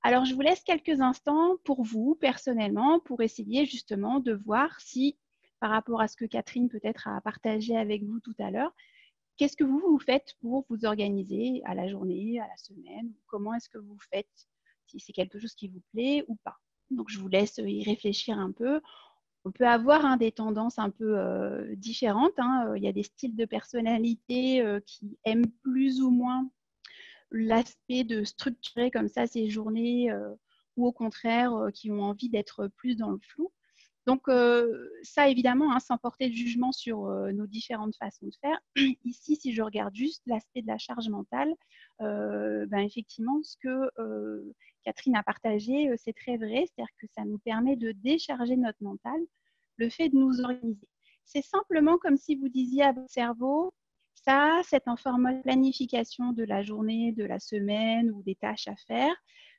Alors, je vous laisse quelques instants pour vous, personnellement, pour essayer justement de voir si, par rapport à ce que Catherine peut-être a partagé avec vous tout à l'heure, qu'est-ce que vous faites pour vous organiser à la journée, à la semaine? Comment est-ce que vous faites, si c'est quelque chose qui vous plaît ou pas? Donc, je vous laisse y réfléchir un peu. On peut avoir des tendances un peu différentes. Il y a des styles de personnalité qui aiment plus ou moins l'aspect de structurer comme ça ces journées ou au contraire qui ont envie d'être plus dans le flou. Donc ça, évidemment, sans porter de jugement sur nos différentes façons de faire. Ici, si je regarde juste l'aspect de la charge mentale, effectivement, ce que Catherine a partagé, c'est très vrai. C'est-à-dire que ça nous permet de décharger notre mental, le fait de nous organiser. C'est simplement comme si vous disiez à votre cerveau, ça, c'est un format de planification de la journée, de la semaine ou des tâches à faire.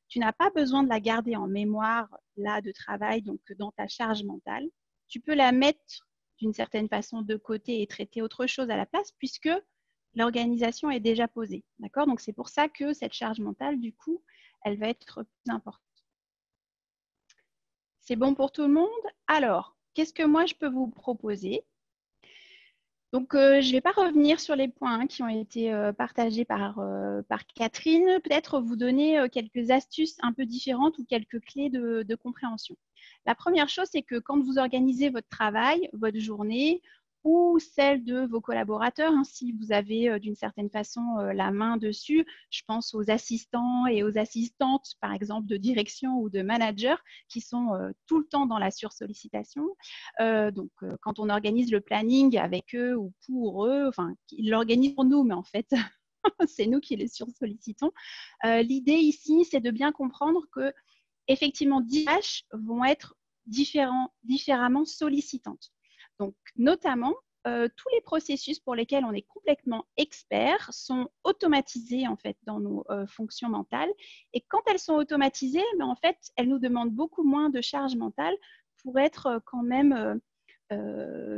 Tu n'as pas besoin de la garder en mémoire là de travail, donc dans ta charge mentale. Tu peux la mettre d'une certaine façon de côté et traiter autre chose à la place puisque l'organisation est déjà posée. D'accord ? Donc, c'est pour ça que cette charge mentale, du coup, elle va être plus importante. C'est bon pour tout le monde ? Alors, qu'est-ce que moi je peux vous proposer ? Donc, je ne vais pas revenir sur les points qui ont été partagés par Catherine. Peut-être vous donner quelques astuces un peu différentes ou quelques clés de compréhension. La première chose, c'est que quand vous organisez votre travail, votre journée ou celle de vos collaborateurs, si vous avez d'une certaine façon la main dessus, je pense aux assistants et aux assistantes, par exemple, de direction ou de manager qui sont tout le temps dans la sursollicitation. Donc, quand on organise le planning avec eux ou pour eux, enfin, ils l'organisent pour nous, mais en fait, c'est nous qui les sursollicitons. L'idée ici, c'est de bien comprendre que effectivement, 10 tâches vont être différemment sollicitantes. Donc, notamment, tous les processus pour lesquels on est complètement expert sont automatisés en fait dans nos fonctions mentales. Et quand elles sont automatisées, en fait, elles nous demandent beaucoup moins de charge mentale pour être quand même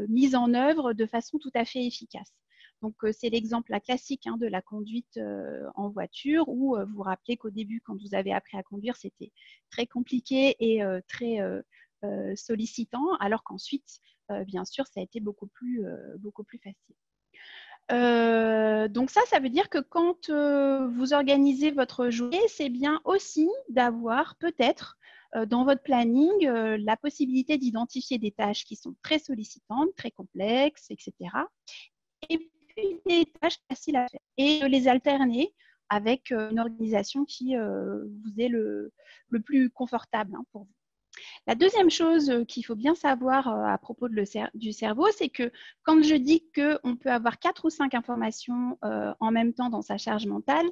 mises en œuvre de façon tout à fait efficace. Donc, c'est l'exemple classique de la conduite en voiture où vous vous rappelez qu'au début, quand vous avez appris à conduire, c'était très compliqué et très sollicitant, alors qu'ensuite, bien sûr, ça a été beaucoup plus facile. Donc ça veut dire que quand vous organisez votre journée, c'est bien aussi d'avoir peut-être dans votre planning la possibilité d'identifier des tâches qui sont très sollicitantes, très complexes, etc. Et puis des tâches faciles à faire et de les alterner avec une organisation qui vous est le plus confortable pour vous. La deuxième chose qu'il faut bien savoir à propos du cerveau, c'est que quand je dis qu'on peut avoir 4 ou 5 informations en même temps dans sa charge mentale,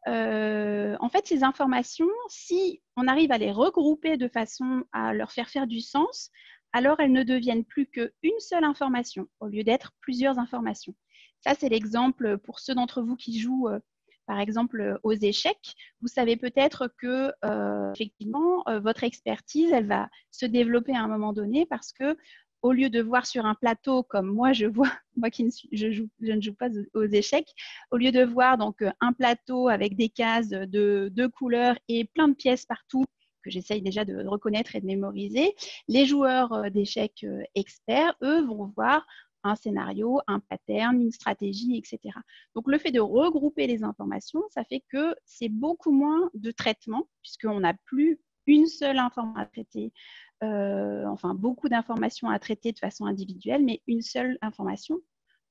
en fait, ces informations, si on arrive à les regrouper de façon à leur faire du sens, alors elles ne deviennent plus qu'une seule information au lieu d'être plusieurs informations. Ça, c'est l'exemple pour ceux d'entre vous qui jouent par exemple aux échecs. Vous savez peut-être que effectivement votre expertise, elle va se développer à un moment donné parce que au lieu de voir sur un plateau comme moi je vois, moi qui je ne joue pas aux échecs, au lieu de voir donc un plateau avec des cases de 2 couleurs et plein de pièces partout que j'essaye déjà de reconnaître et de mémoriser, les joueurs d'échecs experts, eux, vont voir un scénario, un pattern, une stratégie, etc. Donc, le fait de regrouper les informations, ça fait que c'est beaucoup moins de traitement, puisqu'on n'a plus une seule information à traiter, enfin beaucoup d'informations à traiter de façon individuelle, mais une seule information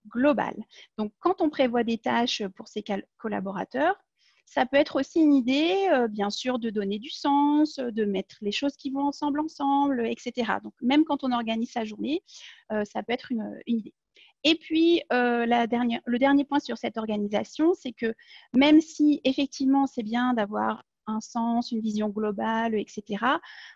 globale. Donc, quand on prévoit des tâches pour ses collaborateurs, ça peut être aussi une idée, bien sûr, de donner du sens, de mettre les choses qui vont ensemble, etc. Donc, même quand on organise sa journée, ça peut être une idée. Et puis, le dernier point sur cette organisation, c'est que même si effectivement c'est bien d'avoir un sens, une vision globale, etc.,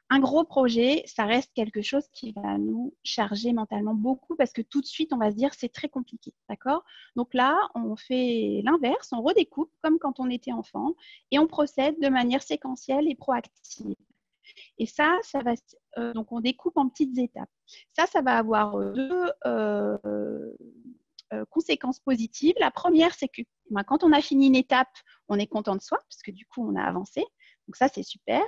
un gros projet, ça reste quelque chose qui va nous charger mentalement beaucoup parce que tout de suite, on va se dire c'est très compliqué, d'accord? Donc là, on fait l'inverse, on redécoupe comme quand on était enfant et on procède de manière séquentielle et proactive. Et ça va, donc on découpe en petites étapes. Ça va avoir deux conséquences positives. La première, c'est que quand on a fini une étape, on est content de soi, parce que du coup, on a avancé. Donc ça, c'est super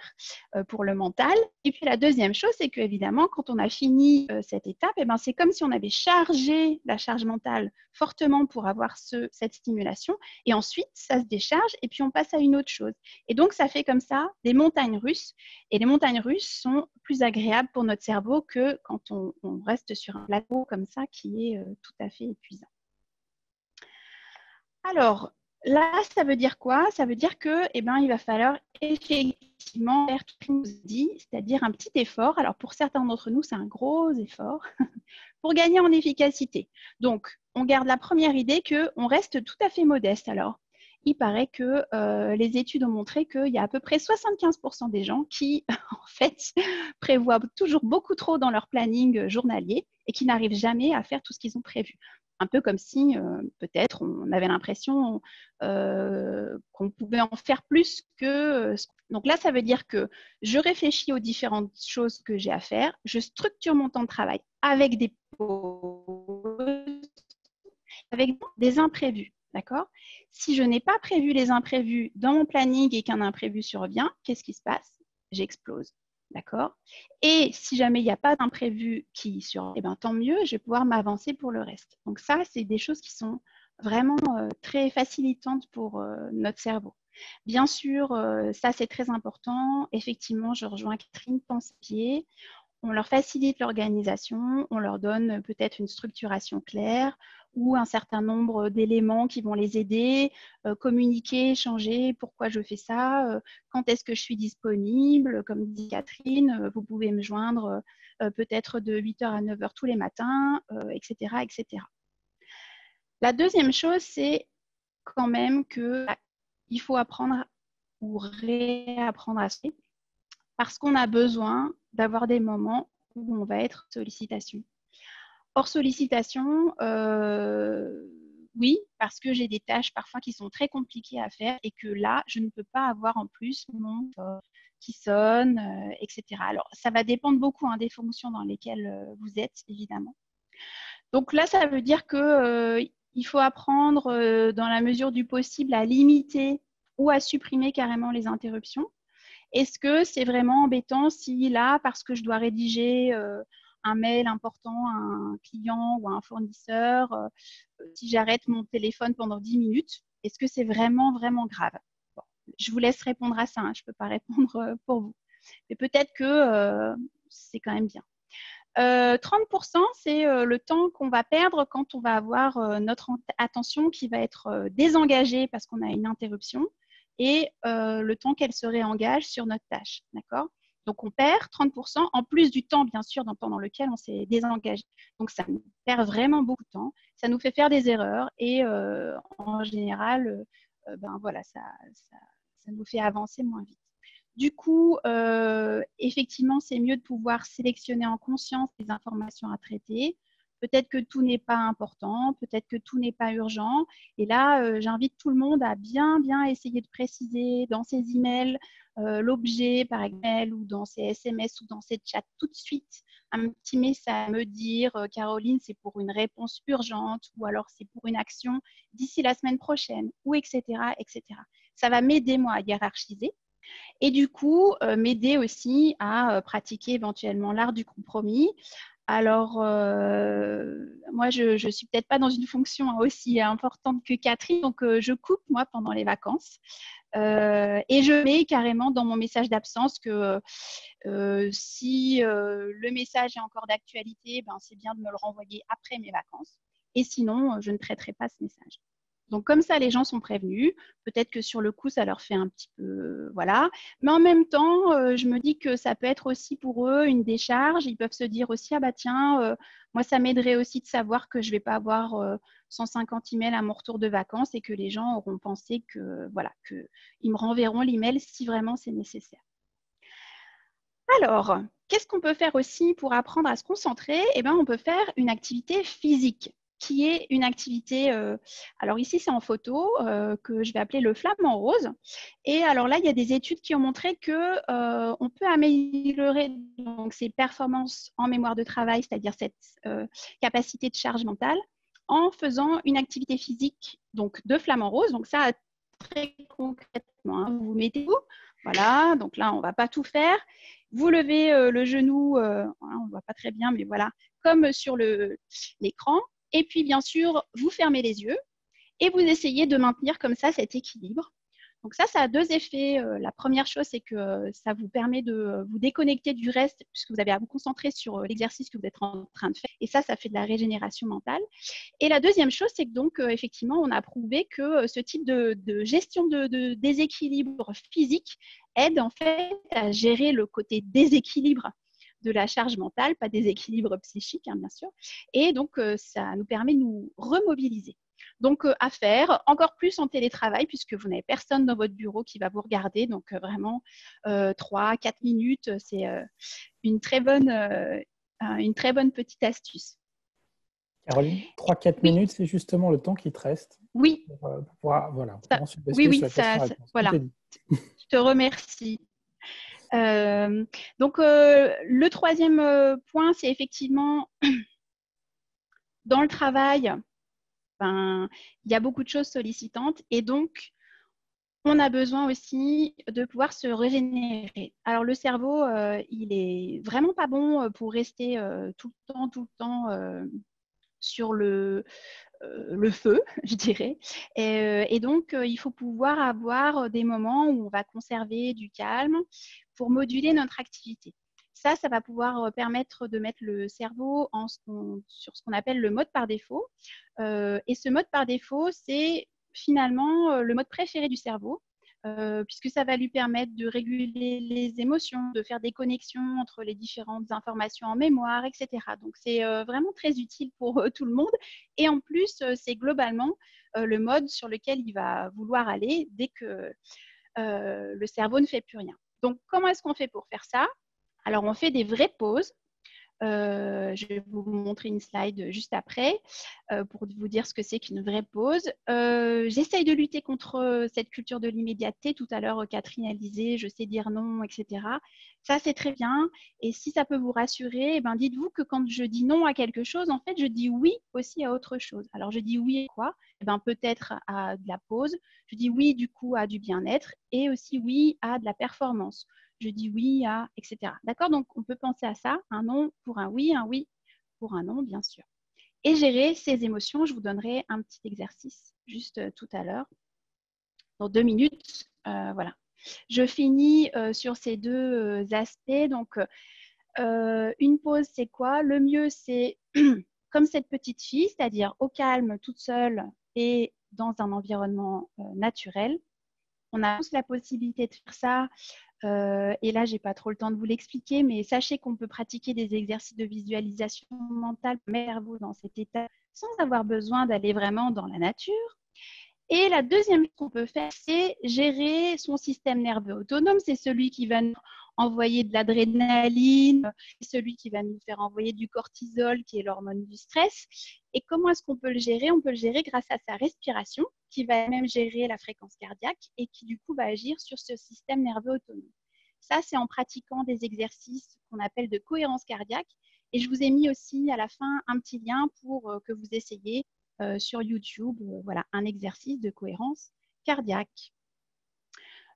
pour le mental. Et puis la deuxième chose, c'est qu'évidemment, quand on a fini cette étape, eh ben, c'est comme si on avait chargé la charge mentale fortement pour avoir cette stimulation. Et ensuite, ça se décharge et puis on passe à une autre chose. Et donc, ça fait comme ça des montagnes russes. Et les montagnes russes sont plus agréables pour notre cerveau que quand on reste sur un plateau comme ça qui est tout à fait épuisant. Alors, là, ça veut dire quoi? Ça veut dire que, il va falloir effectivement faire tout ce qu'on nous dit, c'est-à-dire un petit effort. Alors, pour certains d'entre nous, c'est un gros effort pour gagner en efficacité. Donc, on garde la première idée qu'on reste tout à fait modeste. Alors, il paraît que les études ont montré qu'il y a à peu près 75% des gens qui, en fait, prévoient toujours beaucoup trop dans leur planning journalier et qui n'arrivent jamais à faire tout ce qu'ils ont prévu. Un peu comme si, peut-être, on avait l'impression qu'on pouvait en faire plus que… Donc là, ça veut dire que je réfléchis aux différentes choses que j'ai à faire, je structure mon temps de travail avec des pauses, avec des imprévus, d'accord? Si je n'ai pas prévu les imprévus dans mon planning et qu'un imprévu survient, qu'est-ce qui se passe? J'explose. D'accord? Et si jamais il n'y a pas d'imprévu qui survient, eh ben, tant mieux, je vais pouvoir m'avancer pour le reste. Donc ça, c'est des choses qui sont vraiment très facilitantes pour notre cerveau. Bien sûr, ça c'est très important. Effectivement, je rejoins Catherine, pense-pied. On leur facilite l'organisation, on leur donne peut-être une structuration claire ou un certain nombre d'éléments qui vont les aider, communiquer, échanger, pourquoi je fais ça, quand est-ce que je suis disponible, comme dit Catherine, vous pouvez me joindre peut-être de 8h à 9h tous les matins, etc., etc. La deuxième chose, c'est quand même qu'il faut apprendre ou réapprendre à se faire parce qu'on a besoin d'avoir des moments où on va être sollicitation. Hors sollicitation, oui, parce que j'ai des tâches parfois qui sont très compliquées à faire et que là, je ne peux pas avoir en plus mon qui sonne, etc. Alors, ça va dépendre beaucoup des fonctions dans lesquelles vous êtes, évidemment. Donc là, ça veut dire qu'il faut apprendre, dans la mesure du possible, à limiter ou à supprimer carrément les interruptions. Est-ce que c'est vraiment embêtant si là, parce que je dois rédiger un mail important à un client ou à un fournisseur, si j'arrête mon téléphone pendant 10 minutes, est-ce que c'est vraiment, vraiment grave? Bon, je vous laisse répondre à ça, je ne peux pas répondre pour vous. mais peut-être que c'est quand même bien. 30%, c'est le temps qu'on va perdre quand on va avoir notre attention qui va être désengagée parce qu'on a une interruption et le temps qu'elle se réengage sur notre tâche. D'accord ? Donc, on perd 30% en plus du temps, bien sûr, pendant lequel on s'est désengagé. Donc, ça nous perd vraiment beaucoup de temps. Ça nous fait faire des erreurs et en général, voilà, ça nous fait avancer moins vite. Du coup, effectivement, c'est mieux de pouvoir sélectionner en conscience les informations à traiter. Peut-être que tout n'est pas important, peut-être que tout n'est pas urgent. Et là, j'invite tout le monde à bien essayer de préciser dans ses emails l'objet par email ou dans ses SMS ou dans ses chats tout de suite. Un petit message à me dire Caroline, c'est pour une réponse urgente ou alors c'est pour une action d'ici la semaine prochaine ou etc. etc. Ça va m'aider moi à hiérarchiser. Et du coup, m'aider aussi à pratiquer éventuellement l'art du compromis. Alors, moi, je ne suis peut-être pas dans une fonction aussi importante que Catherine, donc je coupe, moi, pendant les vacances. Et je mets carrément dans mon message d'absence que si le message est encore d'actualité, c'est bien de me le renvoyer après mes vacances. Et sinon, je ne traiterai pas ce message. Donc, comme ça, les gens sont prévenus. Peut-être que sur le coup, ça leur fait un petit peu… Voilà. Mais en même temps, je me dis que ça peut être aussi pour eux une décharge. Ils peuvent se dire aussi, ah bah tiens, moi, ça m'aiderait aussi de savoir que je ne vais pas avoir 150 emails à mon retour de vacances et que les gens auront pensé que, voilà, qu'ils me renverront l'email si vraiment c'est nécessaire. Alors, qu'est-ce qu'on peut faire aussi pour apprendre à se concentrer ? Eh bien, on peut faire une activité physique qui est une activité, alors ici c'est en photo, que je vais appeler le flamant rose. Et alors là, il y a des études qui ont montré qu'on peut améliorer donc, ses performances en mémoire de travail, c'est-à-dire cette capacité de charge mentale, en faisant une activité physique donc, de flamant rose. Donc ça, très concrètement, hein, vous vous mettez où ? Voilà, donc là, on ne va pas tout faire. Vous levez le genou, voilà, on ne voit pas très bien, mais voilà, comme sur l'écran. Et puis, bien sûr, vous fermez les yeux et vous essayez de maintenir comme ça cet équilibre. Donc ça a deux effets. La première chose, c'est que ça vous permet de vous déconnecter du reste puisque vous avez à vous concentrer sur l'exercice que vous êtes en train de faire. Et ça fait de la régénération mentale. Et la deuxième chose, c'est que donc, effectivement, on a prouvé que ce type de gestion de déséquilibre physique aide en fait à gérer le côté déséquilibre de la charge mentale, pas déséquilibre psychique, hein, bien sûr. Et donc, ça nous permet de nous remobiliser. Donc, à faire encore plus en télétravail puisque vous n'avez personne dans votre bureau qui va vous regarder. Donc, vraiment, 3-4 minutes, c'est une très bonne petite astuce. Caroline, 3-4 minutes, c'est justement le temps qui te reste. Oui. Pour pouvoir, voilà, oui, voilà. Je te remercie. Donc, le troisième point, c'est effectivement dans le travail, il y a beaucoup de choses sollicitantes et donc, on a besoin aussi de pouvoir se régénérer. Alors, le cerveau, il est vraiment pas bon pour rester tout le temps sur le feu, je dirais. Et donc, il faut pouvoir avoir des moments où on va conserver du calme pour moduler notre activité. Ça va pouvoir permettre de mettre le cerveau sur ce qu'on appelle le mode par défaut. Et ce mode par défaut, c'est finalement le mode préféré du cerveau. Puisque ça va lui permettre de réguler les émotions, de faire des connexions entre les différentes informations en mémoire, etc. Donc, c'est vraiment très utile pour tout le monde. Et en plus, c'est globalement le mode sur lequel il va vouloir aller dès que le cerveau ne fait plus rien. Donc, comment est-ce qu'on fait pour faire ça ? Alors, on fait des vraies pauses. Je vais vous montrer une slide juste après pour vous dire ce que c'est qu'une vraie pause. J'essaye de lutter contre cette culture de l'immédiateté. Tout à l'heure, Catherine a disait « je sais dire non », etc. Ça, c'est très bien. Et si ça peut vous rassurer, dites-vous que quand je dis non à quelque chose, en fait, je dis oui aussi à autre chose. Alors, je dis oui à quoi ? Peut-être à de la pause. Je dis oui, du coup, à du bien-être et aussi oui à de la performance. Je dis oui à, etc. D'accord ? Donc, on peut penser à ça, un non pour un oui pour un non, bien sûr. Et gérer ses émotions, je vous donnerai un petit exercice juste tout à l'heure. Dans 2 minutes, voilà. Je finis sur ces deux aspects. Donc, une pause, c'est quoi? Le mieux, c'est comme cette petite fille, c'est-à-dire au calme, toute seule et dans un environnement naturel. On a tous la possibilité de faire ça. Et là, je n'ai pas trop le temps de vous l'expliquer, mais sachez qu'on peut pratiquer des exercices de visualisation mentale pour mettre vous dans cet état sans avoir besoin d'aller vraiment dans la nature. Et la deuxième chose qu'on peut faire, c'est gérer son système nerveux autonome. C'est celui qui va nous envoyer de l'adrénaline, celui qui va nous faire envoyer du cortisol, qui est l'hormone du stress. Et comment est-ce qu'on peut le gérer? On peut le gérer grâce à sa respiration, qui va même gérer la fréquence cardiaque et qui, du coup, va agir sur ce système nerveux autonome. Ça, c'est en pratiquant des exercices qu'on appelle de cohérence cardiaque. Et je vous ai mis aussi à la fin un petit lien pour que vous essayiez sur YouTube, voilà, un exercice de cohérence cardiaque.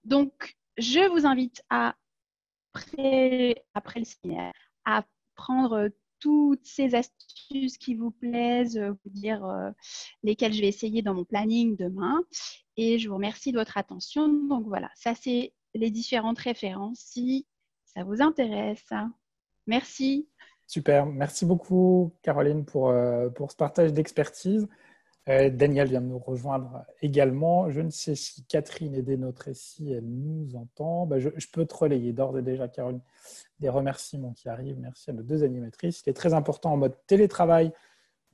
Donc, je vous invite après le séminaire, à prendre toutes ces astuces qui vous plaisent, vous dire lesquelles je vais essayer dans mon planning demain. Et je vous remercie de votre attention. Donc voilà, ça c'est les différentes références si ça vous intéresse. Merci. Super, merci beaucoup Caroline pour ce partage d'expertise. Daniel vient de nous rejoindre également. Je ne sais si Catherine est des nôtres et si elle nous entend. Je peux te relayer d'ores et déjà, Caroline, des remerciements qui arrivent. Merci à nos deux animatrices. Il est très important en mode télétravail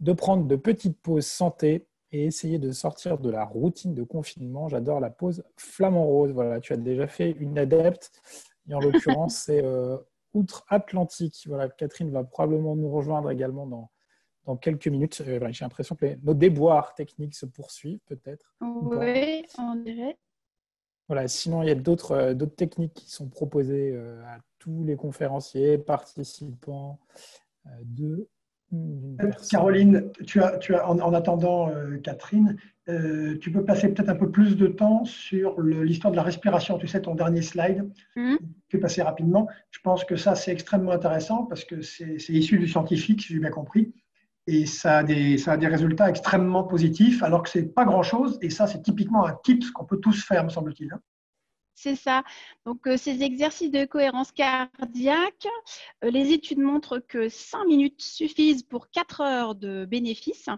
de prendre de petites pauses santé et essayer de sortir de la routine de confinement. J'adore la pause flamant rose. Voilà, tu as déjà fait une adepte. Et en l'occurrence, c'est outre-Atlantique. Voilà, Catherine va probablement nous rejoindre également dans quelques minutes. J'ai l'impression que nos déboires techniques se poursuivent, peut-être. Oui, on dirait. Voilà, sinon, il y a d'autres techniques qui sont proposées à tous les conférenciers, participants d'une personne. Caroline, en attendant Catherine, tu peux passer peut-être un peu plus de temps sur l'histoire de la respiration. Tu sais, ton dernier slide, tu peux passer rapidement. Je pense que ça, c'est extrêmement intéressant parce que c'est issu du scientifique, si j'ai bien compris. Et ça a des résultats extrêmement positifs, alors que ce n'est pas grand-chose. Et ça, c'est typiquement un tips qu'on peut tous faire, me semble-t-il. C'est ça. Donc, ces exercices de cohérence cardiaque, les études montrent que 5 minutes suffisent pour 4 heures de bénéfices.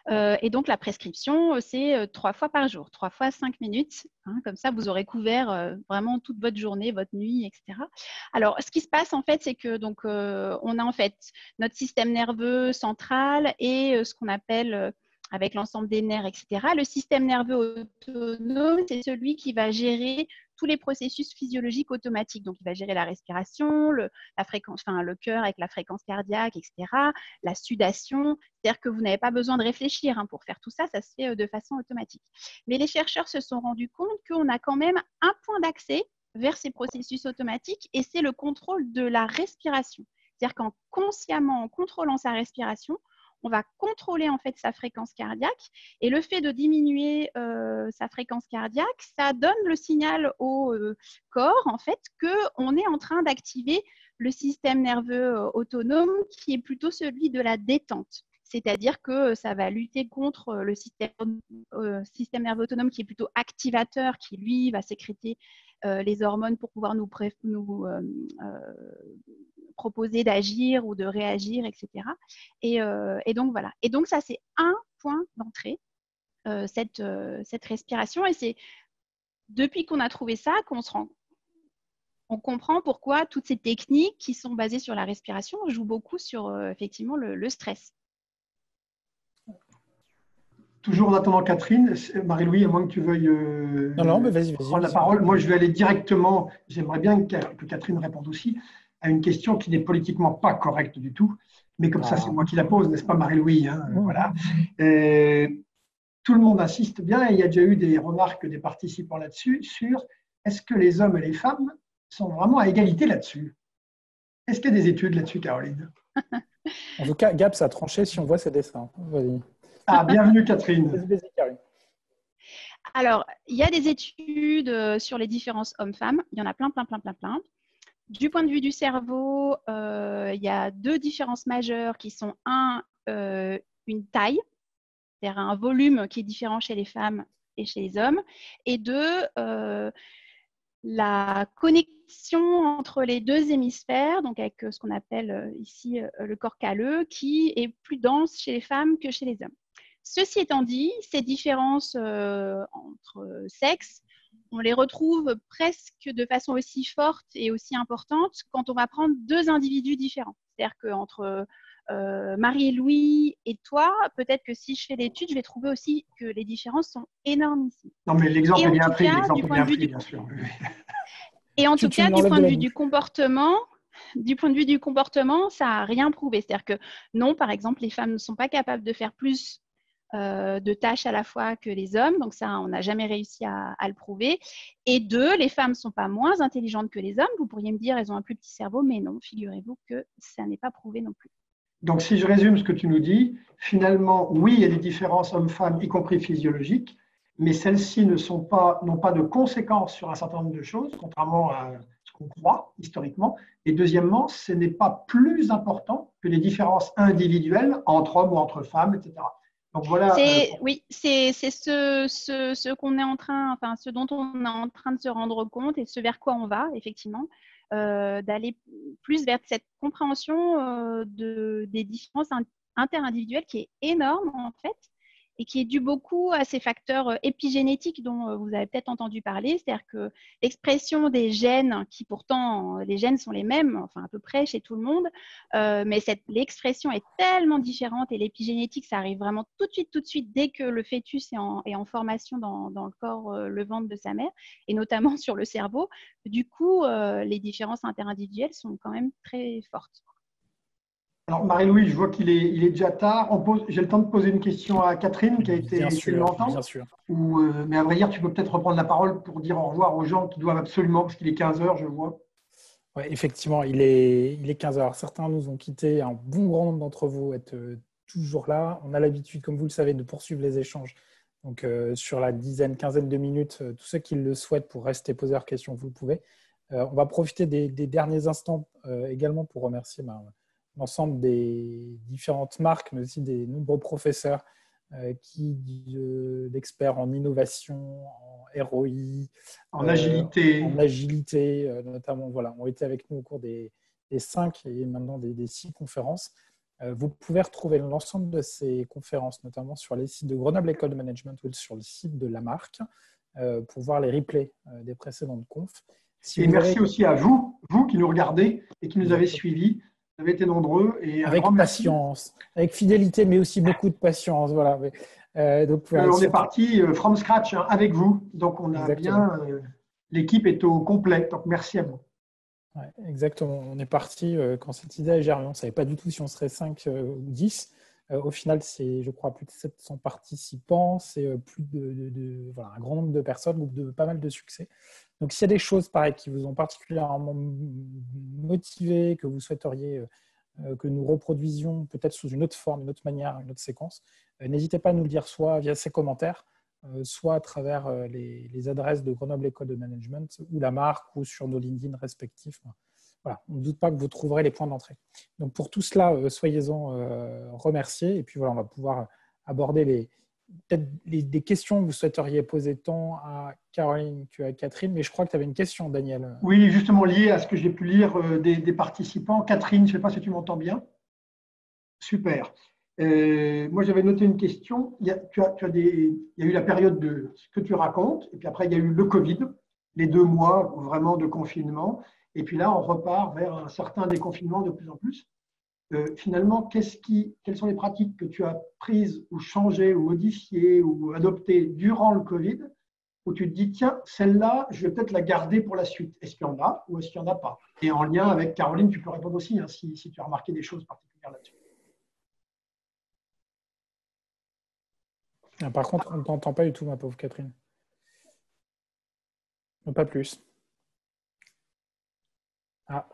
Et donc, la prescription, c'est 3 fois par jour, 3 fois 5 minutes. Comme ça, vous aurez couvert vraiment toute votre journée, votre nuit, etc. Alors, ce qui se passe, en fait, c'est que donc, on a en fait notre système nerveux central et ce qu'on appelle avec l'ensemble des nerfs, etc. Le système nerveux autonome, c'est celui qui va gérer tous les processus physiologiques automatiques. Donc, il va gérer la respiration, la fréquence, le cœur avec la fréquence cardiaque, etc., la sudation. C'est-à-dire que vous n'avez pas besoin de réfléchir pour faire tout ça, ça se fait de façon automatique. Mais les chercheurs se sont rendus compte qu'on a quand même un point d'accès vers ces processus automatiques et c'est le contrôle de la respiration. C'est-à-dire qu'en consciemment, en contrôlant sa respiration, on va contrôler en fait sa fréquence cardiaque et le fait de diminuer sa fréquence cardiaque, ça donne le signal au corps en fait qu'on est en train d'activer le système nerveux autonome qui est plutôt celui de la détente. C'est-à-dire que ça va lutter contre le système nerveux autonome qui est plutôt activateur, qui lui va sécréter les hormones pour pouvoir nous proposer d'agir ou de réagir, etc. Et donc, voilà. Et donc, ça, c'est un point d'entrée, cette respiration. Et c'est depuis qu'on a trouvé ça on comprend pourquoi toutes ces techniques qui sont basées sur la respiration jouent beaucoup sur, effectivement, le stress. Toujours en attendant Catherine, Marie-Louis, à moins que tu veuilles non, mais vas-y, prendre la parole. Moi, je vais aller directement, j'aimerais bien que Catherine réponde aussi, à une question qui n'est politiquement pas correcte du tout, mais comme ça, c'est moi qui la pose, n'est-ce pas, Marie-Louis, voilà. Tout le monde insiste bien, et il y a déjà eu des remarques des participants là-dessus, sur est-ce que les hommes et les femmes sont vraiment à égalité là-dessus? Est-ce qu'il y a des études là-dessus, Caroline? En tout cas, Gab, ça a tranché si on voit ces dessins. Vas-y. Ah, bienvenue Catherine. Vas-y, Caroline. Alors, il y a des études sur les différences hommes-femmes. Il y en a plein. Du point de vue du cerveau, il y a 2 différences majeures qui sont une taille, c'est-à-dire un volume qui est différent chez les femmes et chez les hommes, et 2, la connexion entre les deux hémisphères, donc avec ce qu'on appelle ici le corps calleux, qui est plus dense chez les femmes que chez les hommes. Ceci étant dit, ces différences entre sexes, on les retrouve presque de façon aussi forte et aussi importante quand on va prendre deux individus différents. C'est-à-dire qu'entre Marie-Louis et toi, peut-être que si je fais l'étude, je vais trouver aussi que les différences sont énormes ici. Non, mais l'exemple est bien pris, bien sûr. Et en tout cas, du point de vue du comportement, ça n'a rien prouvé. C'est-à-dire que non, par exemple, les femmes ne sont pas capables de faire plus de tâches à la fois que les hommes. Donc ça, on n'a jamais réussi à le prouver. Et deux, les femmes ne sont pas moins intelligentes que les hommes. Vous pourriez me dire, elles ont un plus petit cerveau, mais non, figurez-vous que ça n'est pas prouvé non plus. Donc, si je résume ce que tu nous dis, finalement, oui, il y a des différences hommes-femmes, y compris physiologiques, mais celles-ci n'ont pas de conséquences sur un certain nombre de choses, contrairement à ce qu'on croit historiquement. Et deuxièmement, ce n'est pas plus important que les différences individuelles entre hommes ou entre femmes, etc. Donc voilà. Oui, c'est ce qu'on est en train, enfin, ce dont on est en train de se rendre compte et ce vers quoi on va, effectivement. D'aller plus vers cette compréhension des différences interindividuelles qui est énorme en fait et qui est due beaucoup à ces facteurs épigénétiques dont vous avez peut-être entendu parler, c'est-à-dire que l'expression des gènes, qui pourtant les gènes sont les mêmes, enfin à peu près chez tout le monde, mais l'expression est tellement différente et l'épigénétique, ça arrive vraiment tout de suite dès que le fœtus est en formation dans le corps, le ventre de sa mère, et notamment sur le cerveau. Du coup, les différences interindividuelles sont quand même très fortes. Alors, Marie-Louis, je vois qu'il est déjà tard. J'ai le temps de poser une question à Catherine, qui a été longtemps. Bien sûr. Mais à vrai dire, tu peux peut-être reprendre la parole pour dire au revoir aux gens qui doivent absolument, parce qu'il est 15 heures, je vois. Oui, effectivement, il est 15 heures. Certains nous ont quittés. Un bon grand nombre d'entre vous êtes toujours là. On a l'habitude, comme vous le savez, de poursuivre les échanges. Donc, sur la quinzaine de minutes, tous ceux qui le souhaitent pour rester poser leurs questions, vous le pouvez. On va profiter des derniers instants également pour remercier l'ensemble des différentes marques, mais aussi des nombreux professeurs d'experts en innovation, en ROI, en agilité, notamment, voilà, ont été avec nous au cours des 5 et maintenant des 6 conférences. Vous pouvez retrouver l'ensemble de ces conférences, notamment sur les sites de Grenoble École de Management ou sur le site de la marque, pour voir les replays des précédentes confs. Et merci aussi à vous qui nous regardez et qui nous avez suivis. Vous avez été nombreux. Et avec patience, avec fidélité, mais aussi beaucoup de patience. Voilà. Donc, on est parti from scratch avec vous. Donc, on a exactement. L'équipe est au complet. Donc, merci à vous. Ouais, exactement. On est parti quand cette idée a germé. On ne savait pas du tout si on serait 5 ou 10. Au final, c'est, je crois, plus de 700 participants. C'est plus voilà, un grand nombre de personnes, de pas mal de succès. Donc, s'il y a des choses pareilles qui vous ont particulièrement motivé, que vous souhaiteriez que nous reproduisions peut-être sous une autre forme, une autre manière, une autre séquence, n'hésitez pas à nous le dire soit via ces commentaires, soit à travers les adresses de Grenoble École de Management ou la marque ou sur nos LinkedIn respectifs. Voilà, on ne doute pas que vous trouverez les points d'entrée. Donc, pour tout cela, soyez-en remerciés. Et puis, voilà, on va pouvoir aborder des questions que vous souhaiteriez poser tant à Caroline qu'à Catherine. Mais je crois que tu avais une question, Daniel. Oui, justement lié à ce que j'ai pu lire des participants. Catherine, je ne sais pas si tu m'entends bien. Super. Moi, j'avais noté une question. Il y a eu la période de ce que tu racontes, et puis après, il y a eu le Covid, les 2 mois vraiment de confinement. Et puis là, on repart vers un certain déconfinement de plus en plus. Finalement, quelles sont les pratiques que tu as prises ou changées ou modifiées ou adoptées durant le Covid, où tu te dis, tiens, celle-là, je vais peut-être la garder pour la suite. Est-ce qu'il y en a ou est-ce qu'il n'y en a pas? Et en lien avec Caroline, tu peux répondre aussi hein, si tu as remarqué des choses particulières là-dessus. Par contre, on ne t'entend pas du tout, ma pauvre Catherine. Non, pas plus. Ah.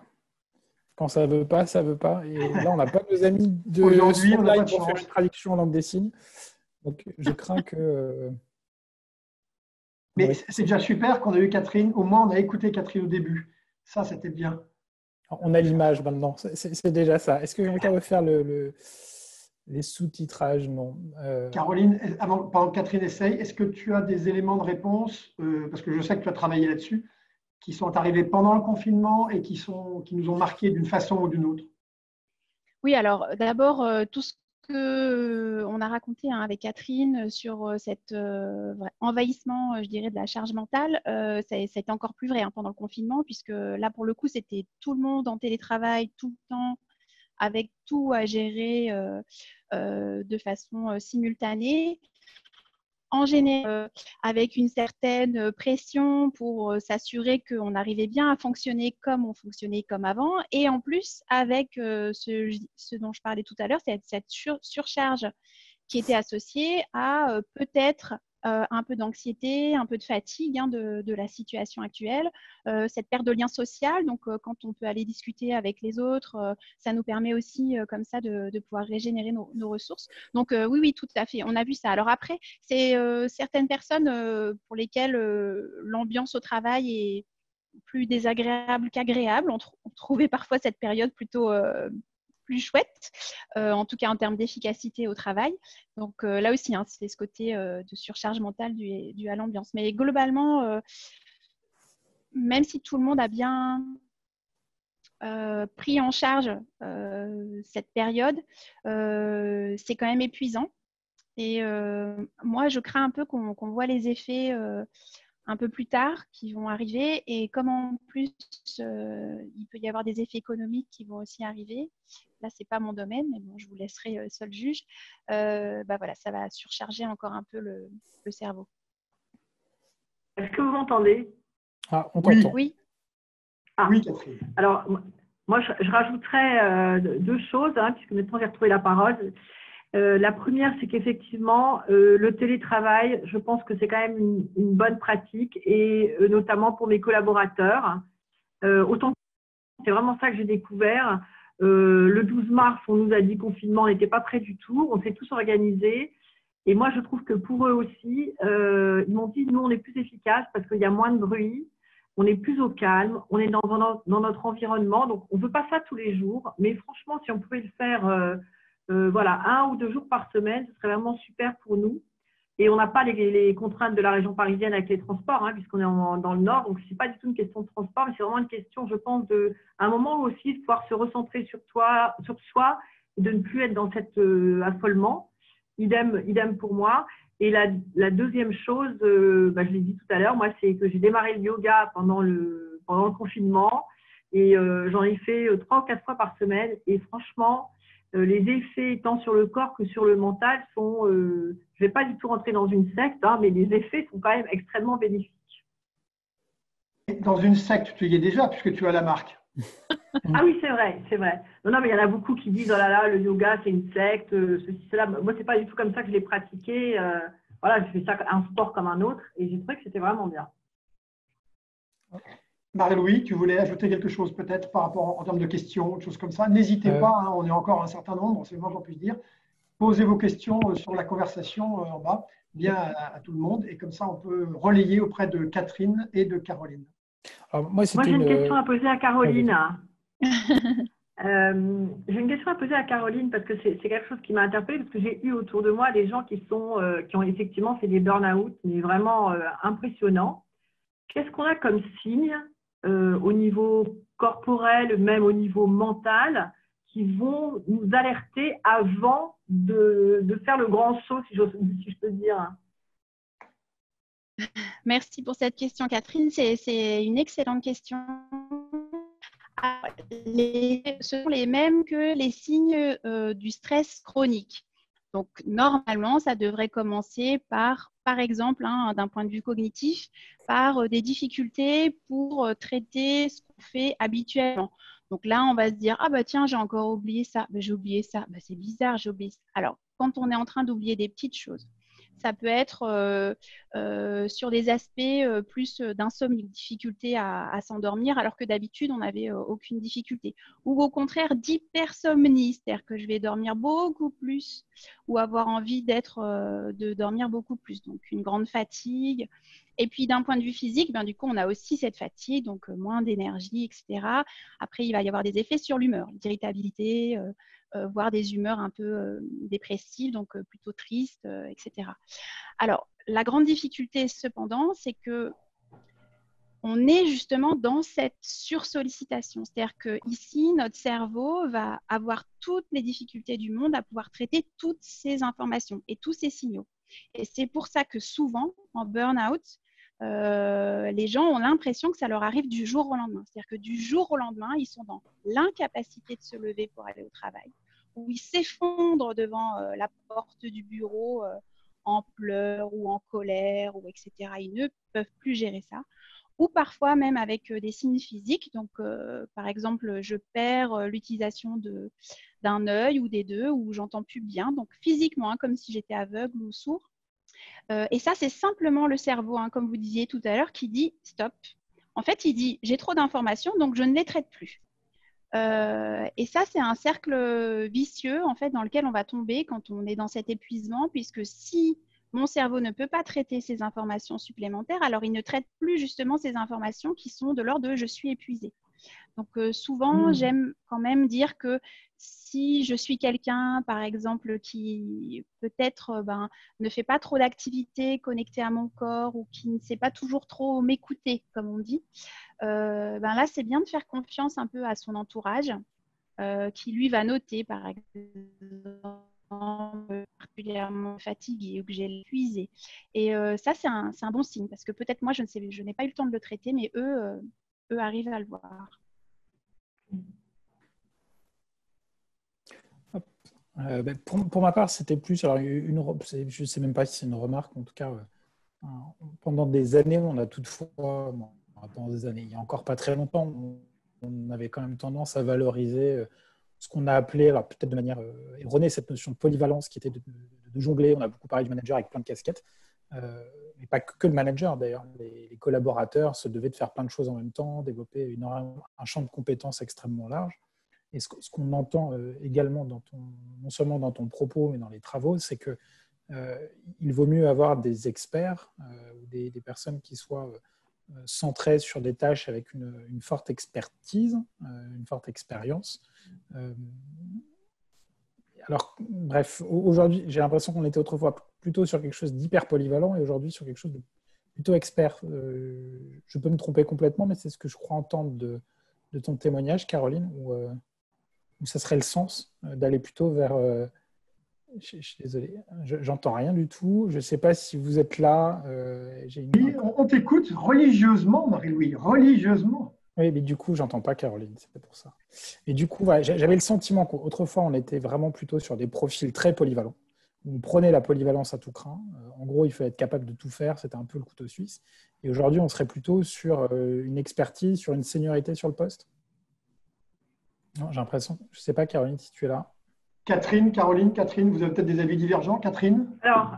Quand ça ne veut pas, ça ne veut pas. Et là, on n'a pas nos amis de aujourd'hui, on a live pour faire une traduction en langue des signes. Donc, je crains que… Mais c'est déjà super qu'on a eu Catherine. Au moins, on a écouté Catherine au début. Ça, c'était bien. On a l'image maintenant. C'est déjà ça. Est-ce que quelqu'un veut faire les sous-titrages? Non. Caroline, pendant que Catherine essaye, est-ce que tu as des éléments de réponse, parce que je sais que tu as travaillé là-dessus, qui sont arrivés pendant le confinement et qui nous ont marqués d'une façon ou d'une autre? Oui, alors d'abord, tout ce qu'on a raconté avec Catherine sur cet envahissement, je dirais, de la charge mentale, ça a été encore plus vrai pendant le confinement, puisque là, pour le coup, c'était tout le monde en télétravail tout le temps, avec tout à gérer de façon simultanée. En général, avec une certaine pression pour s'assurer qu'on arrivait bien à fonctionner comme on fonctionnait comme avant. Et en plus, avec ce dont je parlais tout à l'heure, cette surcharge qui était associée à peut-être un peu d'anxiété, un peu de fatigue de la situation actuelle, cette perte de lien social. Donc, quand on peut aller discuter avec les autres, ça nous permet aussi comme ça de pouvoir régénérer nos ressources. Donc, oui, tout à fait. On a vu ça. Alors après, c'est certaines personnes pour lesquelles l'ambiance au travail est plus désagréable qu'agréable. On trouvait parfois cette période plutôt plus chouette, en tout cas en termes d'efficacité au travail. Donc là aussi, c'est ce côté de surcharge mentale dû à l'ambiance. Mais globalement, même si tout le monde a bien pris en charge cette période, c'est quand même épuisant. Et moi, je crains un peu qu'on voit les effets un peu plus tard qui vont arriver. Et comme en plus, il peut y avoir des effets économiques qui vont aussi arriver. Là, ce n'est pas mon domaine, mais bon, je vous laisserai seul juge. Voilà, ça va surcharger encore un peu le cerveau. Est-ce que vous m'entendez? Ah, on Oui. t'entend. Oui. Ah. Oui, Catherine. Alors, moi, je rajouterais deux choses, puisque maintenant j'ai retrouvé la parole. La première, c'est qu'effectivement, le télétravail, je pense que c'est quand même une bonne pratique, et notamment pour mes collaborateurs. Autant que c'est vraiment ça que j'ai découvert. Le 12 mars, on nous a dit confinement, on n'était pas prêts du tout. On s'est tous organisés. Et moi, je trouve que pour eux aussi, ils m'ont dit, nous, on est plus efficaces parce qu'il y a moins de bruit, on est plus au calme, on est dans notre environnement. Donc, on ne veut pas ça tous les jours. Mais franchement, si on pouvait le faire voilà, 1 ou 2 jours par semaine, ce serait vraiment super pour nous. Et on n'a pas les contraintes de la région parisienne avec les transports, puisqu'on est dans le nord. Donc, ce n'est pas du tout une question de transport, mais c'est vraiment une question, je pense, à un moment aussi de pouvoir se recentrer sur soi, et de ne plus être dans cet affolement. Idem pour moi. Et la deuxième chose, je l'ai dit tout à l'heure, moi, c'est que j'ai démarré le yoga pendant le confinement. Et j'en ai fait 3 ou 4 fois par semaine. Et franchement, les effets tant sur le corps que sur le mental sont, je ne vais pas du tout rentrer dans une secte, mais les effets sont quand même extrêmement bénéfiques. Dans une secte, tu y es déjà puisque tu as la marque. Ah oui, c'est vrai, c'est vrai. Non, mais il y en a beaucoup qui disent, oh là là, le yoga, c'est une secte, ceci, cela. Moi, ce n'est pas du tout comme ça que je l'ai pratiqué. Voilà, je fais ça un sport comme un autre et j'ai trouvé que c'était vraiment bien. Marie-Louis, tu voulais ajouter quelque chose peut-être par rapport en termes de questions, autre chose comme ça. N'hésitez pas, on est encore un certain nombre, c'est le moins qu'on puisse dire. Posez vos questions sur la conversation en bas, bien à tout le monde, et comme ça on peut relayer auprès de Catherine et de Caroline. Alors, moi, j'ai une question à poser à Caroline. J'ai une question à poser à Caroline parce que c'est quelque chose qui m'a interpellée, parce que j'ai eu autour de moi des gens qui ont effectivement fait des burn-out, mais vraiment impressionnants. Qu'est-ce qu'on a comme signe au niveau corporel, même au niveau mental, qui vont nous alerter avant de faire le grand saut, si je peux dire? Merci pour cette question, Catherine. C'est une excellente question. Ce sont les mêmes que les signes du stress chronique. Donc, normalement, ça devrait commencer par exemple, d'un point de vue cognitif, par des difficultés pour traiter ce qu'on fait habituellement. Donc là, on va se dire, ah bah tiens, j'ai encore oublié ça, j'ai oublié ça, c'est bizarre, j'ai oublié ça. Alors, quand on est en train d'oublier des petites choses, ça peut être sur des aspects plus d'insomnie, difficulté à s'endormir, alors que d'habitude, on n'avait aucune difficulté. Ou au contraire, d'hypersomnie, c'est-à-dire que je vais dormir beaucoup plus ou avoir envie de dormir beaucoup plus. Donc, une grande fatigue. Et puis, d'un point de vue physique, du coup, on a aussi cette fatigue, donc moins d'énergie, etc. Après, il va y avoir des effets sur l'humeur, l'irritabilité, voire des humeurs un peu dépressives, donc plutôt tristes, etc. Alors, la grande difficulté, cependant, c'est que on est justement dans cette sursollicitation. C'est-à-dire qu'ici, notre cerveau va avoir toutes les difficultés du monde à pouvoir traiter toutes ces informations et tous ces signaux. Et c'est pour ça que souvent, en burn-out, les gens ont l'impression que ça leur arrive du jour au lendemain. C'est-à-dire que du jour au lendemain, ils sont dans l'incapacité de se lever pour aller au travail, où ils s'effondrent devant la porte du bureau en pleurs ou en colère, ou etc. Ils ne peuvent plus gérer ça. Ou parfois même avec des signes physiques. Donc, par exemple, je perds l'utilisation d'un œil ou des deux, ou j'entends plus bien. Donc, physiquement, hein, comme si j'étais aveugle ou sourd. Et ça, c'est simplement le cerveau, hein, comme vous disiez tout à l'heure, qui dit « stop ». En fait, il dit « j'ai trop d'informations, donc je ne les traite plus ». Et ça, c'est un cercle vicieux en fait, dans lequel on va tomber quand on est dans cet épuisement, puisque si mon cerveau ne peut pas traiter ces informations supplémentaires, alors il ne traite plus justement ces informations qui sont de l'ordre de « je suis épuisé ». Donc souvent, j'aime quand même dire que si je suis quelqu'un, par exemple, qui peut-être ne fait pas trop d'activités connectées à mon corps ou qui ne sait pas toujours trop m'écouter, comme on dit, là, c'est bien de faire confiance un peu à son entourage qui, lui, va noter, par exemple, particulièrement fatiguée ou que j'ai épuisé. Et ça, c'est un bon signe parce que peut-être moi, je n'ai pas eu le temps de le traiter, mais eux arrivent à le voir. Pour ma part, c'était plus, alors je ne sais même pas si c'est une remarque, en tout cas, pendant des années, on a toutefois, pendant des années, il n'y a encore pas très longtemps, on avait quand même tendance à valoriser ce qu'on a appelé, alors peut-être de manière erronée, cette notion de polyvalence qui était de jongler. On a beaucoup parlé du manager avec plein de casquettes, mais pas que le manager d'ailleurs. Les collaborateurs se devaient de faire plein de choses en même temps, développer un champ de compétences extrêmement large. Et ce qu'on entend également, non seulement dans ton propos, mais dans les travaux, c'est qu'il vaut mieux avoir des experts ou des personnes qui soient centrées sur des tâches avec une forte expertise, une forte expérience. Alors, bref, aujourd'hui, j'ai l'impression qu'on était autrefois plutôt sur quelque chose d'hyper polyvalent et aujourd'hui sur quelque chose de plutôt expert. Je peux me tromper complètement, mais c'est ce que je crois entendre de ton témoignage, Caroline, où ça serait le sens d'aller plutôt vers… je suis désolé, j'entends rien du tout. Je ne sais pas si vous êtes là. Oui, on t'écoute religieusement, Marie-Louis, religieusement. Oui, mais du coup, j'entends pas Caroline, c'est pour ça. Et du coup, voilà, j'avais le sentiment qu'autrefois, on était vraiment plutôt sur des profils très polyvalents. On prenait la polyvalence à tout crin. En gros, il fallait être capable de tout faire. C'était un peu le couteau suisse. Et aujourd'hui, on serait plutôt sur une expertise, sur une seniorité sur le poste. Non, j'ai l'impression. Je ne sais pas, Caroline, si tu es là. Catherine, vous avez peut-être des avis divergents, Catherine? Alors,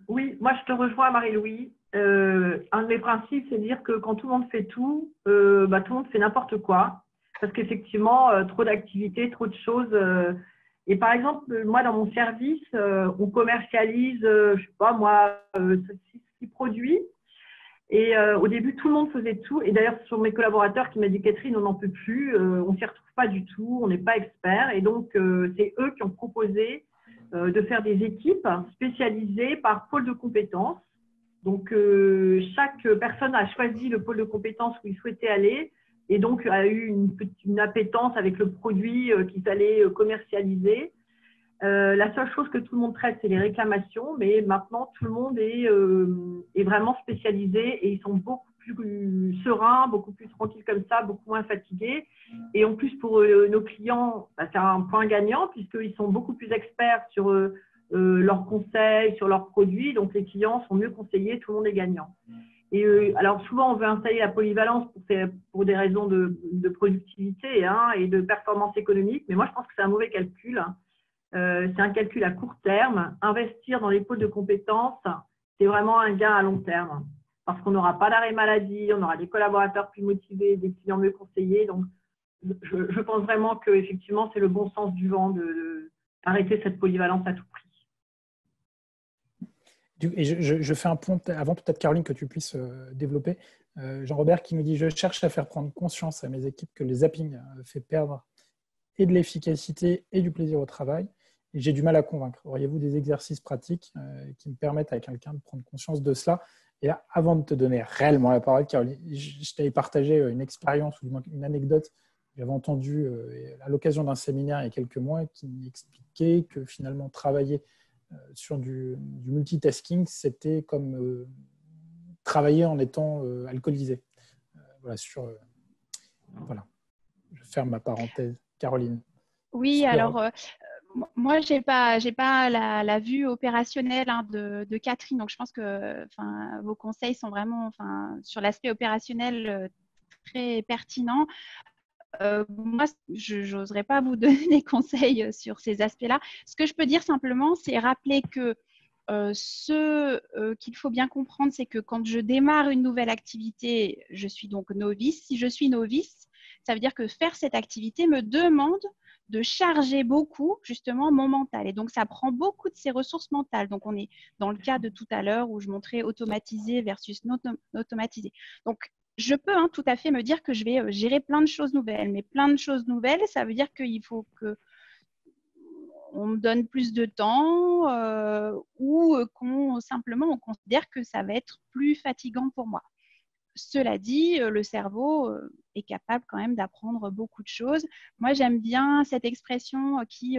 oui, moi je te rejoins, Marie-Louis. Un de mes principes, c'est de dire que quand tout le monde fait tout, tout le monde fait n'importe quoi. Parce qu'effectivement, trop d'activités, trop de choses. Et par exemple, moi, dans mon service, on commercialise, je ne sais pas moi, 6 produits. Et au début, tout le monde faisait tout. Et d'ailleurs, sur mes collaborateurs qui m'ont dit « Catherine, on n'en peut plus, on ne s'y retrouve pas du tout, on n'est pas experts ». Et donc, c'est eux qui ont proposé de faire des équipes spécialisées par pôle de compétences. Donc, chaque personne a choisi le pôle de compétences où il souhaitait aller et donc a eu une appétence avec le produit qu'ils allaient commercialialiser. La seule chose que tout le monde traite, c'est les réclamations, mais maintenant, tout le monde est vraiment spécialisé et ils sont beaucoup plus sereins, beaucoup plus tranquilles comme ça, beaucoup moins fatigués. Et en plus, pour nos clients, c'est un point gagnant puisqu'ils sont beaucoup plus experts sur leurs conseils, sur leurs produits. Donc, les clients sont mieux conseillés, tout le monde est gagnant. Et alors, souvent, on veut installer la polyvalence pour des raisons de productivité et de performance économique. Mais moi, je pense que c'est un mauvais calcul. C'est un calcul à court terme. Investir dans les pôles de compétences, c'est vraiment un gain à long terme. Parce qu'on n'aura pas d'arrêt maladie, on aura des collaborateurs plus motivés, des clients mieux conseillés. Donc, je pense vraiment qu'effectivement, c'est le bon sens du vent d'arrêter cette polyvalence à tout prix. Et je fais un point, avant peut-être Caroline que tu puisses développer. Jean-Robert qui nous dit « Je cherche à faire prendre conscience à mes équipes que le zapping fait perdre et de l'efficacité et du plaisir au travail. Et j'ai du mal à convaincre. Auriez-vous des exercices pratiques qui me permettent à quelqu'un de prendre conscience de cela ?» Et là, avant de te donner réellement la parole, Caroline, je t'avais partagé une expérience ou du moins une anecdote que j'avais entendue à l'occasion d'un séminaire il y a quelques mois qui m'expliquait que finalement travailler sur du multitasking, c'était comme travailler en étant alcoolisé. Voilà, voilà, je ferme ma parenthèse. Caroline. Oui, alors moi, j'ai pas la vue opérationnelle de Catherine, donc je pense que vos conseils sont vraiment sur l'aspect opérationnel très pertinents. Moi, je n'oserais pas vous donner des conseils sur ces aspects-là. Ce que je peux dire simplement, c'est rappeler que qu'il faut bien comprendre, c'est que quand je démarre une nouvelle activité, je suis donc novice. Si je suis novice, ça veut dire que faire cette activité me demande de charger beaucoup justement mon mental. Et donc, ça prend beaucoup de ses ressources mentales. Donc, on est dans le cas de tout à l'heure où je montrais automatisé versus non automatisé. Donc, je peux tout à fait me dire que je vais gérer plein de choses nouvelles. Mais plein de choses nouvelles, ça veut dire qu'il faut qu'on me donne plus de temps ou qu'on simplement on considère que ça va être plus fatigant pour moi. Cela dit, le cerveau est capable quand même d'apprendre beaucoup de choses. Moi, j'aime bien cette expression qui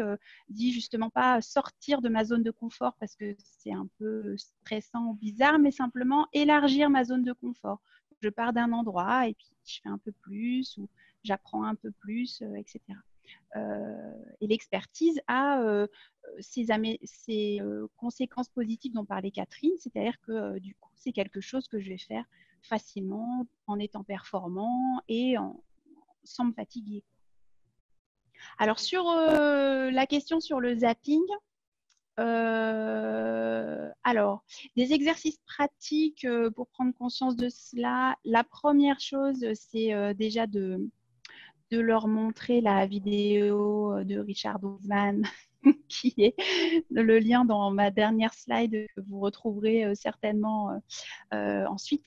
dit justement pas sortir de ma zone de confort parce que c'est un peu stressant ou bizarre, mais simplement élargir ma zone de confort. Je pars d'un endroit et puis je fais un peu plus ou j'apprends un peu plus, etc. Et l'expertise a ces conséquences positives dont parlait Catherine, c'est-à-dire que du coup, c'est quelque chose que je vais faire facilement en étant performant et sans me fatiguer. Alors, sur la question sur le zapping, alors, des exercices pratiques pour prendre conscience de cela. La première chose, c'est déjà de leur montrer la vidéo de Richard Hoffman qui est le lien dans ma dernière slide que vous retrouverez certainement ensuite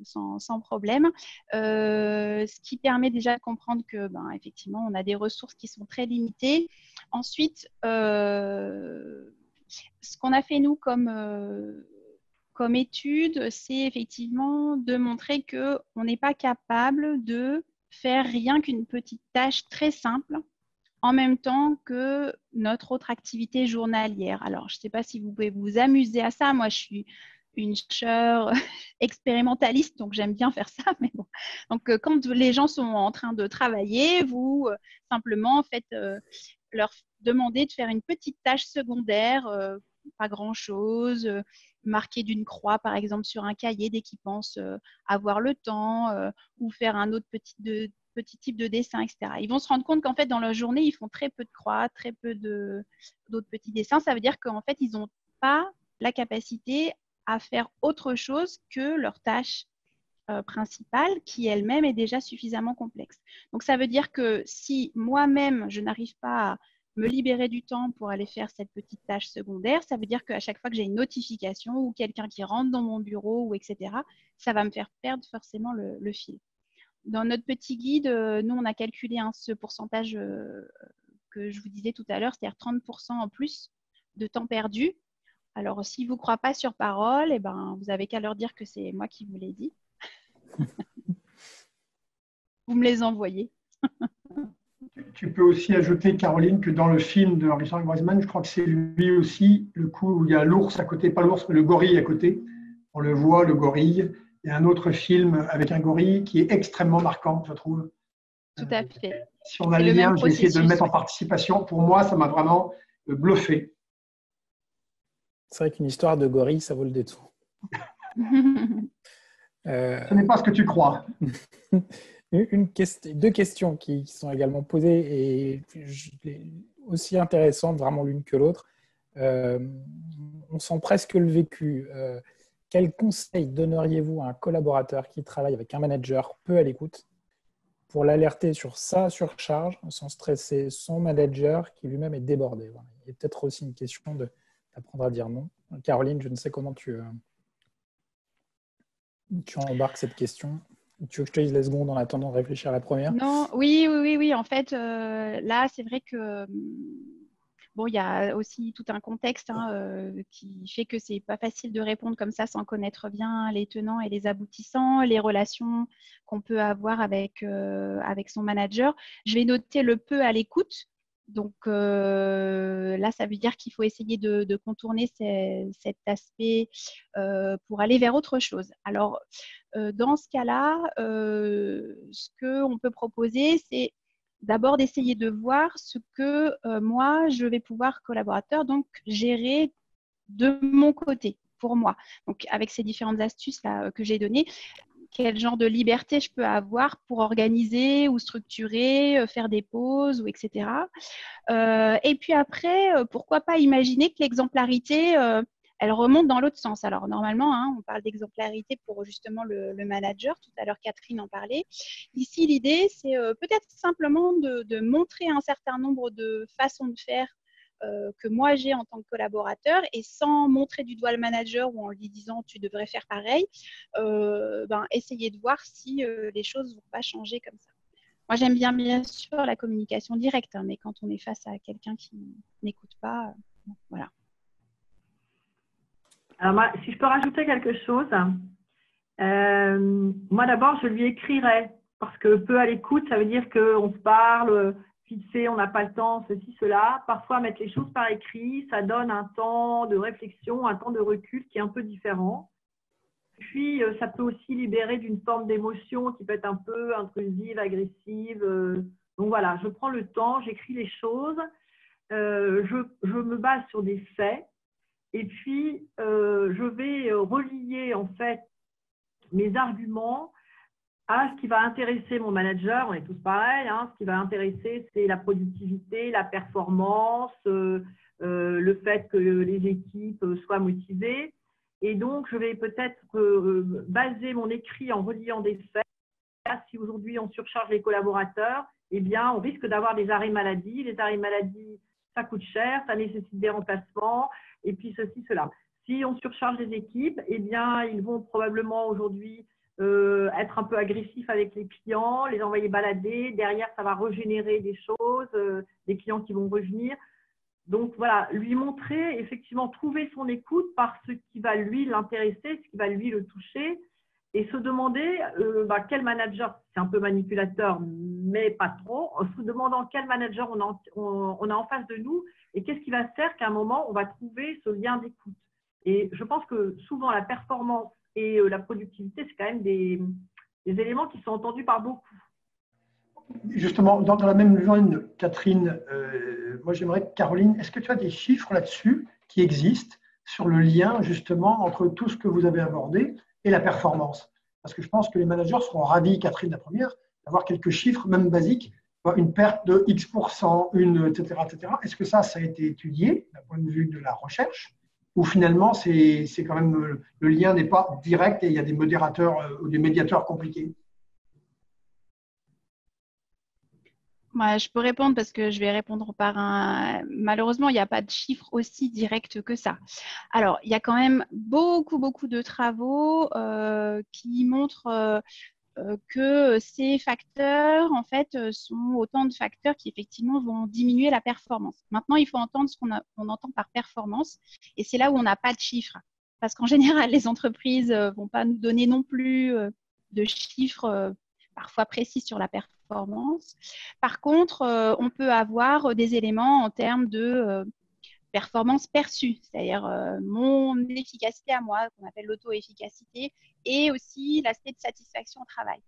sans problème. Ce qui permet déjà de comprendre que effectivement on a des ressources qui sont très limitées. Ensuite, ce qu'on a fait nous comme étude, c'est effectivement de montrer qu'on n'est pas capable de faire rien qu'une petite tâche très simple en même temps que notre autre activité journalière. Alors, je ne sais pas si vous pouvez vous amuser à ça. Moi, je suis une chercheure expérimentaliste, donc j'aime bien faire ça. Mais bon. Donc, quand les gens sont en train de travailler, vous simplement faites leur demander de faire une petite tâche secondaire, pas grand-chose, marquer d'une croix, par exemple, sur un cahier dès qu'ils pensent avoir le temps, ou faire un autre petit type de dessin, etc. Ils vont se rendre compte qu'en fait, dans leur journée, ils font très peu de croix, très peu d'autres petits dessins. Ça veut dire qu'en fait, ils n'ont pas la capacité à faire autre chose que leur tâche principale, qui elle-même est déjà suffisamment complexe. Donc, ça veut dire que si moi-même, je n'arrive pas à me libérer du temps pour aller faire cette petite tâche secondaire, ça veut dire qu'à chaque fois que j'ai une notification ou quelqu'un qui rentre dans mon bureau, ou etc., ça va me faire perdre forcément le fil. Dans notre petit guide, nous, on a calculé ce pourcentage que je vous disais tout à l'heure, c'est-à-dire 30% en plus de temps perdu. Alors, s'ils ne vous croient pas sur parole, vous n'avez qu'à leur dire que c'est moi qui vous l'ai dit. Vous me les envoyez. Tu peux aussi ajouter, Caroline, que dans le film de Richard Wiseman, je crois que c'est lui aussi, le coup où il y a l'ours à côté, pas l'ours, mais le gorille à côté. On le voit, le gorille. Il y a un autre film avec un gorille qui est extrêmement marquant, je trouve. Tout à fait. Si on a les liens, je vais essayer de le mettre en participation. Pour moi, ça m'a vraiment bluffé. C'est vrai qu'une histoire de gorille, ça vaut le détour. Ce n'est pas ce que tu crois. Deux questions qui sont également posées et aussi intéressantes vraiment l'une que l'autre. On sent presque le vécu. Quel conseil donneriez-vous à un collaborateur qui travaille avec un manager peu à l'écoute pour l'alerter sur sa surcharge sans stresser son manager qui lui-même est débordé? Voilà. Il y a peut-être aussi une question d'apprendre à dire non. Caroline, je ne sais comment tu embarques cette question. Tu veux que je te dise les secondes en attendant de réfléchir à la première? Non, oui. En fait, là, c'est vrai que bon, il y a aussi tout un contexte qui fait que c'est pas facile de répondre comme ça sans connaître bien les tenants et les aboutissants, les relations qu'on peut avoir avec son manager. Je vais noter le peu à l'écoute. Donc là, ça veut dire qu'il faut essayer de contourner cet aspect pour aller vers autre chose. Alors, dans ce cas-là, ce qu'on peut proposer, c'est d'abord d'essayer de voir ce que moi, je vais pouvoir, collaborateur, donc gérer de mon côté, pour moi. Donc, avec ces différentes astuces là, que j'ai données, quel genre de liberté je peux avoir pour organiser ou structurer, faire des pauses, ou etc. Et puis après, pourquoi pas imaginer que l'exemplarité, elle remonte dans l'autre sens. Alors normalement, on parle d'exemplarité pour justement le manager. Tout à l'heure, Catherine en parlait. Ici, l'idée, c'est peut-être simplement de montrer un certain nombre de façons de faire que moi j'ai en tant que collaborateur, et sans montrer du doigt le manager ou en lui disant tu devrais faire pareil, essayer de voir si les choses ne vont pas changer comme ça. Moi, j'aime bien sûr la communication directe, mais quand on est face à quelqu'un qui n'écoute pas, voilà. Alors, moi, si je peux rajouter quelque chose, moi d'abord, je lui écrirai, parce que peu à l'écoute, ça veut dire qu'on se parle, vite fait, on n'a pas le temps, ceci, cela. Parfois, mettre les choses par écrit, ça donne un temps de réflexion, un temps de recul qui est un peu différent. Puis, ça peut aussi libérer d'une forme d'émotion qui peut être un peu intrusive, agressive. Donc voilà, je prends le temps, j'écris les choses, je me base sur des faits, et puis je vais relier en fait mes arguments à ce qui va intéresser mon manager. On est tous pareils, ce qui va intéresser, c'est la productivité, la performance, le fait que les équipes soient motivées. Et donc, je vais peut-être baser mon écrit en reliant des faits. Si aujourd'hui on surcharge les collaborateurs, eh bien, on risque d'avoir des arrêts maladie. Les arrêts maladie, ça coûte cher, ça nécessite des remplacements, et puis ceci, cela. Si on surcharge les équipes, eh bien, ils vont probablement aujourd'hui être un peu agressifs avec les clients, les envoyer balader. Derrière, ça va régénérer des choses, des clients qui vont revenir. Donc voilà, lui montrer, effectivement, trouver son écoute par ce qui va lui l'intéresser, ce qui va lui le toucher, et se demander quel manager, c'est un peu manipulateur, mais pas trop, en se demandant quel manager on a en face de nous et qu'est-ce qui va faire qu'à un moment, on va trouver ce lien d'écoute. Et je pense que souvent, la performance et la productivité, c'est quand même des éléments qui sont entendus par beaucoup. Justement, dans la même veine, Catherine, moi j'aimerais, Caroline, est-ce que tu as des chiffres là-dessus qui existent sur le lien justement entre tout ce que vous avez abordé et la performance? Parce que je pense que les managers seront ravis, Catherine la première, d'avoir quelques chiffres, même basiques, une perte de X%, etc., etc. Est-ce que ça a été étudié d'un point de vue de la recherche? Ou finalement, c'est quand même le lien n'est pas direct et il y a des modérateurs ou des médiateurs compliqués? Moi, je peux répondre parce que je vais répondre par un… Malheureusement, il n'y a pas de chiffre aussi direct que ça. Alors, il y a quand même beaucoup de travaux qui montrent que ces facteurs, en fait, sont autant de facteurs qui, effectivement, vont diminuer la performance. Maintenant, il faut entendre ce qu'on entend par performance, et c'est là où on n'a pas de chiffres. Parce qu'en général, les entreprises ne vont pas nous donner non plus de chiffres parfois précis sur la performance. Par contre, on peut avoir des éléments en termes de performance perçue, c'est-à-dire mon efficacité à moi, qu'on appelle l'auto-efficacité, et aussi l'aspect de satisfaction au travail.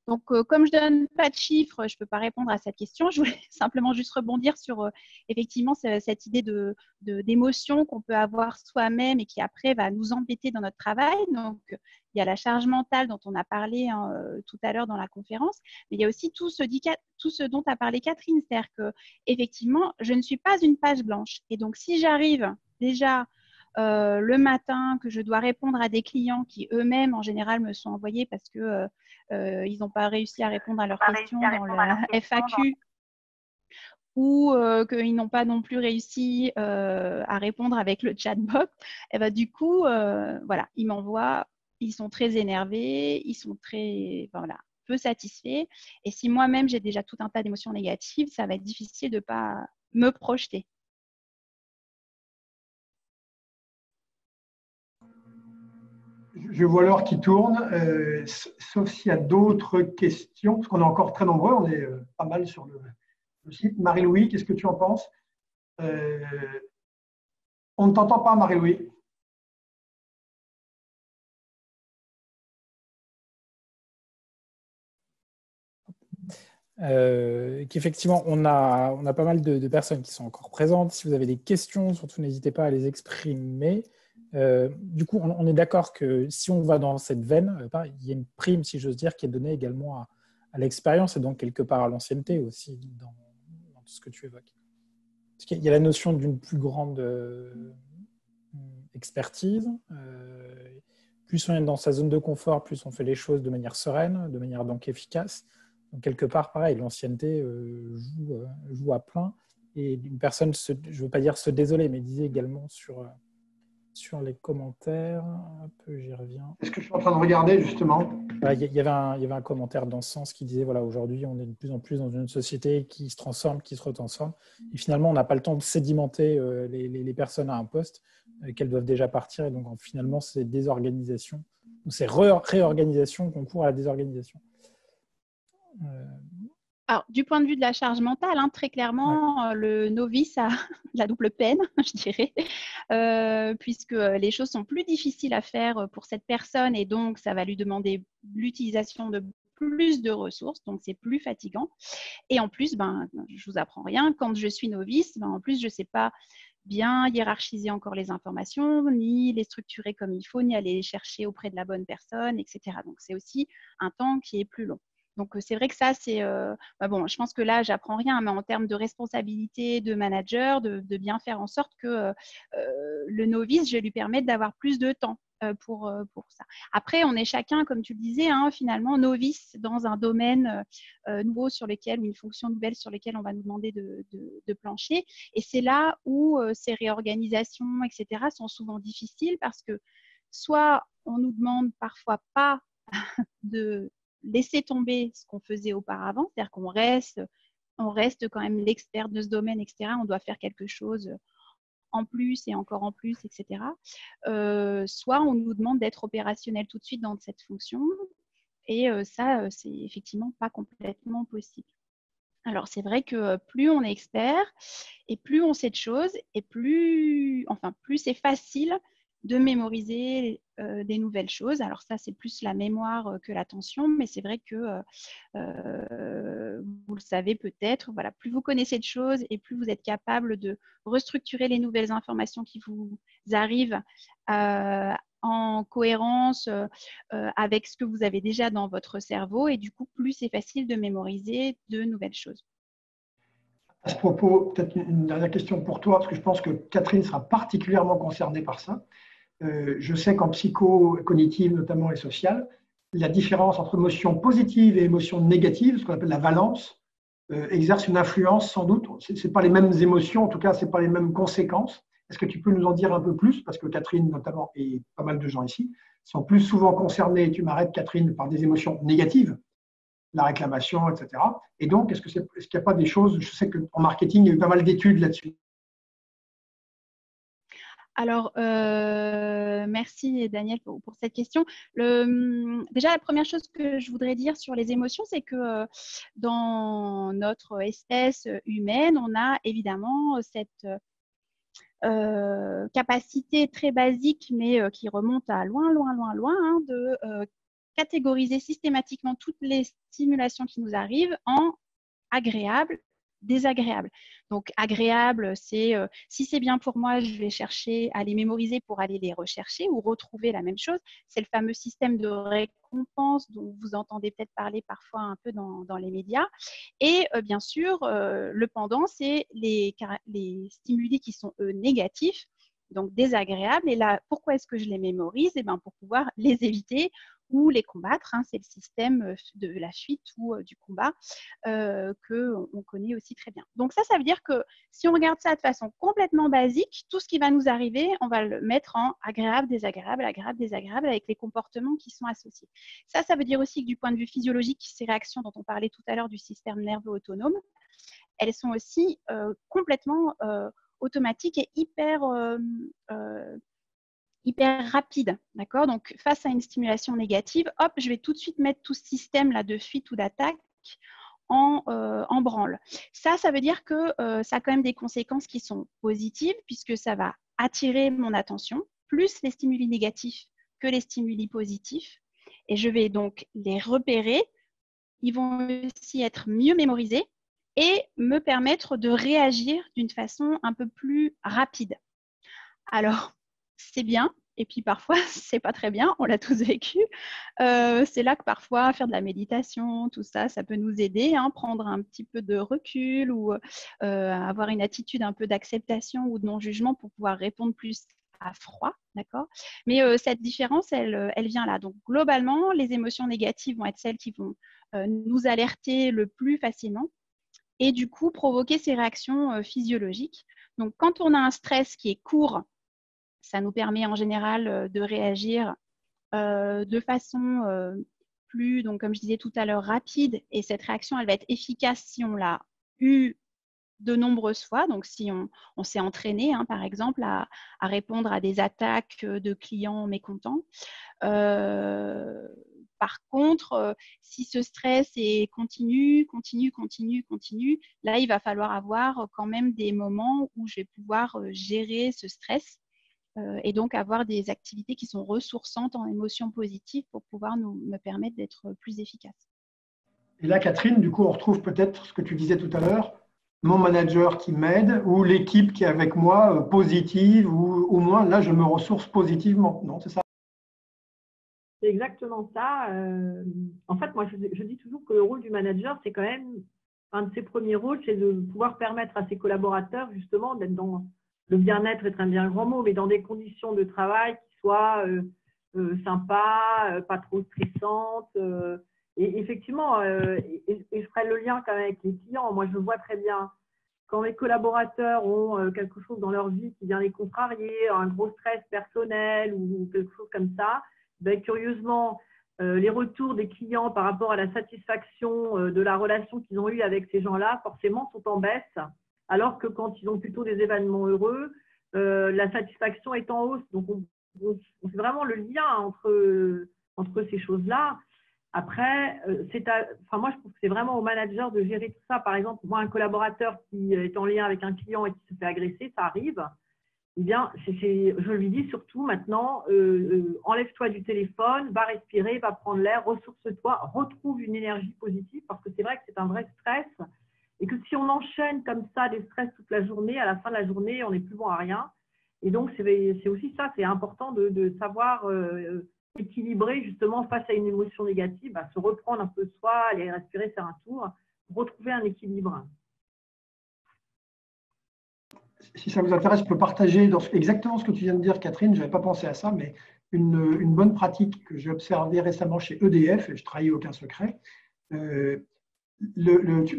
Donc, comme je ne donne pas de chiffres, je ne peux pas répondre à cette question. Je voulais simplement juste rebondir sur effectivement cette idée d'émotion qu'on peut avoir soi-même et qui après va nous embêter dans notre travail. Donc, il y a la charge mentale dont on a parlé tout à l'heure dans la conférence, mais il y a aussi tout ce dont a parlé Catherine, c'est-à-dire que effectivement, je ne suis pas une page blanche. Et donc, si j'arrive déjà le matin, que je dois répondre à des clients qui eux-mêmes, en général, me sont envoyés parce que ils n'ont pas réussi à répondre à leurs questions dans la FAQ ou qu'ils n'ont pas non plus réussi à répondre avec le chatbot, et ben, du coup, voilà, ils m'envoient, ils sont très énervés, ils sont très, voilà, peu satisfaits. Et si moi-même, j'ai déjà tout un tas d'émotions négatives, ça va être difficile de ne pas me projeter. Je vois l'heure qui tourne, sauf s'il y a d'autres questions, parce qu'on est encore très nombreux, on est pas mal sur le site. Marie-Louis, qu'est-ce que tu en penses? Euh, On ne t'entend pas, Marie-Louis. Qu'effectivement, on a pas mal de personnes qui sont encore présentes. Si vous avez des questions, surtout n'hésitez pas à les exprimer. Du coup, on est d'accord que si on va dans cette veine, il y a une prime, si j'ose dire, qui est donnée également à l'expérience et donc quelque part à l'ancienneté aussi dans tout ce que tu évoques. Parce qu'il y a la notion d'une plus grande expertise. Plus on est dans sa zone de confort, plus on fait les choses de manière sereine, de manière donc efficace. Donc, quelque part, pareil, l'ancienneté joue à plein. Et une personne, je ne veux pas dire se désoler, mais disait également sur les commentaires, un peu, j'y reviens. Est-ce que je suis en train de regarder, justement? Il y avait un commentaire dans ce sens qui disait, voilà, aujourd'hui, on est de plus en plus dans une société qui se transforme, qui se retransforme. Et finalement, on n'a pas le temps de sédimenter les personnes à un poste, qu'elles doivent déjà partir. Et donc, finalement, c'est désorganisation, ou c'est réorganisation qu'on court à la désorganisation. Alors, du point de vue de la charge mentale, hein, très clairement, le novice a la double peine, je dirais, puisque les choses sont plus difficiles à faire pour cette personne et donc ça va lui demander l'utilisation de plus de ressources, donc c'est plus fatigant. Et en plus, je vous apprends rien, quand je suis novice, en plus, je ne sais pas bien hiérarchiser encore les informations, ni les structurer comme il faut, ni aller les chercher auprès de la bonne personne, etc. Donc, c'est aussi un temps qui est plus long. Donc, c'est vrai que ça, c'est… bon, je pense que là, j'apprends rien, mais en termes de responsabilité de manager, de bien faire en sorte que le novice, je lui permette d'avoir plus de temps pour ça. Après, on est chacun, comme tu le disais, hein, finalement, novice dans un domaine nouveau sur lequel, ou une fonction nouvelle sur laquelle on va nous demander de plancher. Et c'est là où ces réorganisations, etc., sont souvent difficiles parce que soit on nous demande parfois pas de laisser tomber ce qu'on faisait auparavant, c'est-à-dire qu'on reste quand même l'expert de ce domaine, etc. On doit faire quelque chose en plus et encore en plus, etc. Soit on nous demande d'être opérationnel tout de suite dans cette fonction et ça, c'est effectivement pas complètement possible. Alors, c'est vrai que plus on est expert et plus on sait de choses et plus c'est facile de mémoriser des nouvelles choses. Alors ça, c'est plus la mémoire que l'attention, mais c'est vrai que vous le savez peut-être, voilà, plus vous connaissez de choses et plus vous êtes capable de restructurer les nouvelles informations qui vous arrivent en cohérence avec ce que vous avez déjà dans votre cerveau et du coup, plus c'est facile de mémoriser de nouvelles choses. À ce propos, peut-être une dernière question pour toi, parce que je pense que Catherine sera particulièrement concernée par ça. Je sais qu'en psycho cognitive, notamment et sociale, la différence entre émotions positives et émotions négatives, ce qu'on appelle la valence, exerce une influence sans doute. Ce n'est pas les mêmes émotions, en tout cas, ce n'est pas les mêmes conséquences. Est-ce que tu peux nous en dire un peu plus? Parce que Catherine, notamment, et pas mal de gens ici, sont plus souvent concernés, tu m'arrêtes Catherine, par des émotions négatives, la réclamation, etc. Et donc, est-ce qu'il n'y a pas des choses, je sais qu'en marketing, il y a eu pas mal d'études là-dessus. Alors, merci Daniel pour cette question. Déjà, la première chose que je voudrais dire sur les émotions, c'est que dans notre espèce humaine, on a évidemment cette capacité très basique, mais qui remonte à loin, hein, de catégoriser systématiquement toutes les stimulations qui nous arrivent en agréables, désagréables. Donc, agréable, c'est si c'est bien pour moi, je vais chercher à les mémoriser pour aller les rechercher ou retrouver la même chose. C'est le fameux système de récompense dont vous entendez peut-être parler parfois un peu dans les médias. Et bien sûr, le pendant, c'est les stimuli qui sont négatifs, donc désagréables. Et là, pourquoi est-ce que je les mémorise? Pour pouvoir les éviter ou les combattre. Hein, c'est le système de la fuite ou du combat qu'on connaît aussi très bien. Donc ça veut dire que si on regarde ça de façon complètement basique, tout ce qui va nous arriver, on va le mettre en agréable, désagréable, agréable, désagréable avec les comportements qui sont associés. Ça veut dire aussi que du point de vue physiologique, ces réactions dont on parlait tout à l'heure du système nerveux autonome, elles sont aussi complètement automatiques et hyper rapide, d'accord? Donc, face à une stimulation négative, hop, je vais tout de suite mettre tout ce système-là de fuite ou d'attaque en branle. Ça veut dire que ça a quand même des conséquences qui sont positives puisque ça va attirer mon attention, plus les stimuli négatifs que les stimuli positifs. Et je vais donc les repérer. Ils vont aussi être mieux mémorisés et me permettre de réagir d'une façon un peu plus rapide. Alors, c'est bien. Et puis parfois, c'est pas très bien, on l'a tous vécu. C'est là que parfois, faire de la méditation, tout ça, ça peut nous aider, hein, prendre un petit peu de recul ou avoir une attitude un peu d'acceptation ou de non-jugement pour pouvoir répondre plus à froid, d'accord? Mais cette différence, elle vient là. Donc, globalement, les émotions négatives vont être celles qui vont nous alerter le plus facilement et du coup, provoquer ces réactions physiologiques. Donc, quand on a un stress qui est court, ça nous permet en général de réagir de façon plus, donc, comme je disais tout à l'heure, rapide. Et cette réaction, elle va être efficace si on l'a eue de nombreuses fois. Donc, si on s'est entraîné, hein, par exemple, à répondre à des attaques de clients mécontents. Par contre, si ce stress est continu, là, il va falloir avoir quand même des moments où je vais pouvoir gérer ce stress et donc avoir des activités qui sont ressourçantes en émotions positives pour pouvoir me permettre d'être plus efficace. Et là, Catherine, du coup, on retrouve peut-être ce que tu disais tout à l'heure, mon manager qui m'aide ou l'équipe qui est avec moi positive ou au moins là, je me ressource positivement. Non, c'est ça? C'est exactement ça. En fait, moi, je dis toujours que le rôle du manager, c'est quand même un de ses premiers rôles, c'est de pouvoir permettre à ses collaborateurs, justement, d'être dans le bien-être, est un bien grand mot, mais dans des conditions de travail qui soient sympas, pas trop stressantes. Et effectivement, et je ferai le lien quand même avec les clients. Moi, je vois très bien quand mes collaborateurs ont quelque chose dans leur vie qui vient les contrarier, un gros stress personnel ou quelque chose comme ça, ben, curieusement, les retours des clients par rapport à la satisfaction de la relation qu'ils ont eue avec ces gens-là, forcément, sont en baisse. Alors que quand ils ont plutôt des événements heureux, la satisfaction est en hausse. Donc, on fait vraiment le lien entre ces choses-là. Après, moi, je trouve que c'est vraiment au manager de gérer tout ça. Par exemple, moi, un collaborateur qui est en lien avec un client et qui se fait agresser, ça arrive. Eh bien, je lui dis surtout maintenant, enlève-toi du téléphone, va respirer, va prendre l'air, ressource-toi, retrouve une énergie positive parce que c'est vrai que c'est un vrai stress et que si on enchaîne comme ça des stress toute la journée, à la fin de la journée, on n'est plus bon à rien. Et donc, c'est aussi ça, c'est important de savoir équilibrer justement face à une émotion négative, se reprendre un peu soi, aller respirer, faire un tour, retrouver un équilibre. Si ça vous intéresse, je peux partager exactement ce que tu viens de dire, Catherine. Je n'avais pas pensé à ça, mais une bonne pratique que j'ai observée récemment chez EDF, et je ne trahis aucun secret. Tu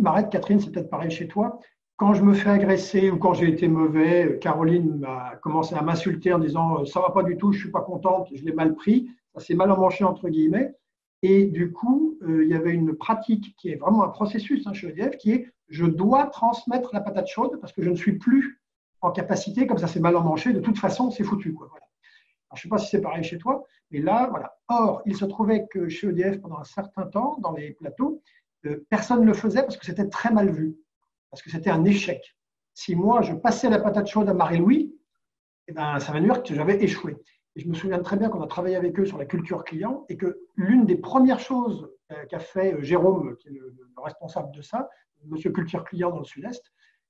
m'arrêtes, Catherine, c'est peut-être pareil chez toi. Quand je me fais agresser ou quand j'ai été mauvais, Caroline a commencé à m'insulter en disant « ça ne va pas du tout, je ne suis pas contente, je l'ai mal pris ». Ça s'est mal emmanché, entre guillemets. Et du coup, il y avait une pratique qui est vraiment un processus chez EDF, qui est « je dois transmettre la patate chaude parce que je ne suis plus en capacité, comme ça c'est mal emmanché, de toute façon, c'est foutu. » Voilà. Alors, je ne sais pas si c'est pareil chez toi, mais là, voilà. Or, il se trouvait que chez EDF, pendant un certain temps, dans les plateaux, personne ne le faisait parce que c'était très mal vu, parce que c'était un échec. Si moi, je passais la patate chaude à Marie-Louis, eh ben, ça va dire que j'avais échoué. Et je me souviens très bien qu'on a travaillé avec eux sur la culture client et que l'une des premières choses qu'a fait Jérôme, qui est le responsable de ça, monsieur culture client dans le Sud-Est,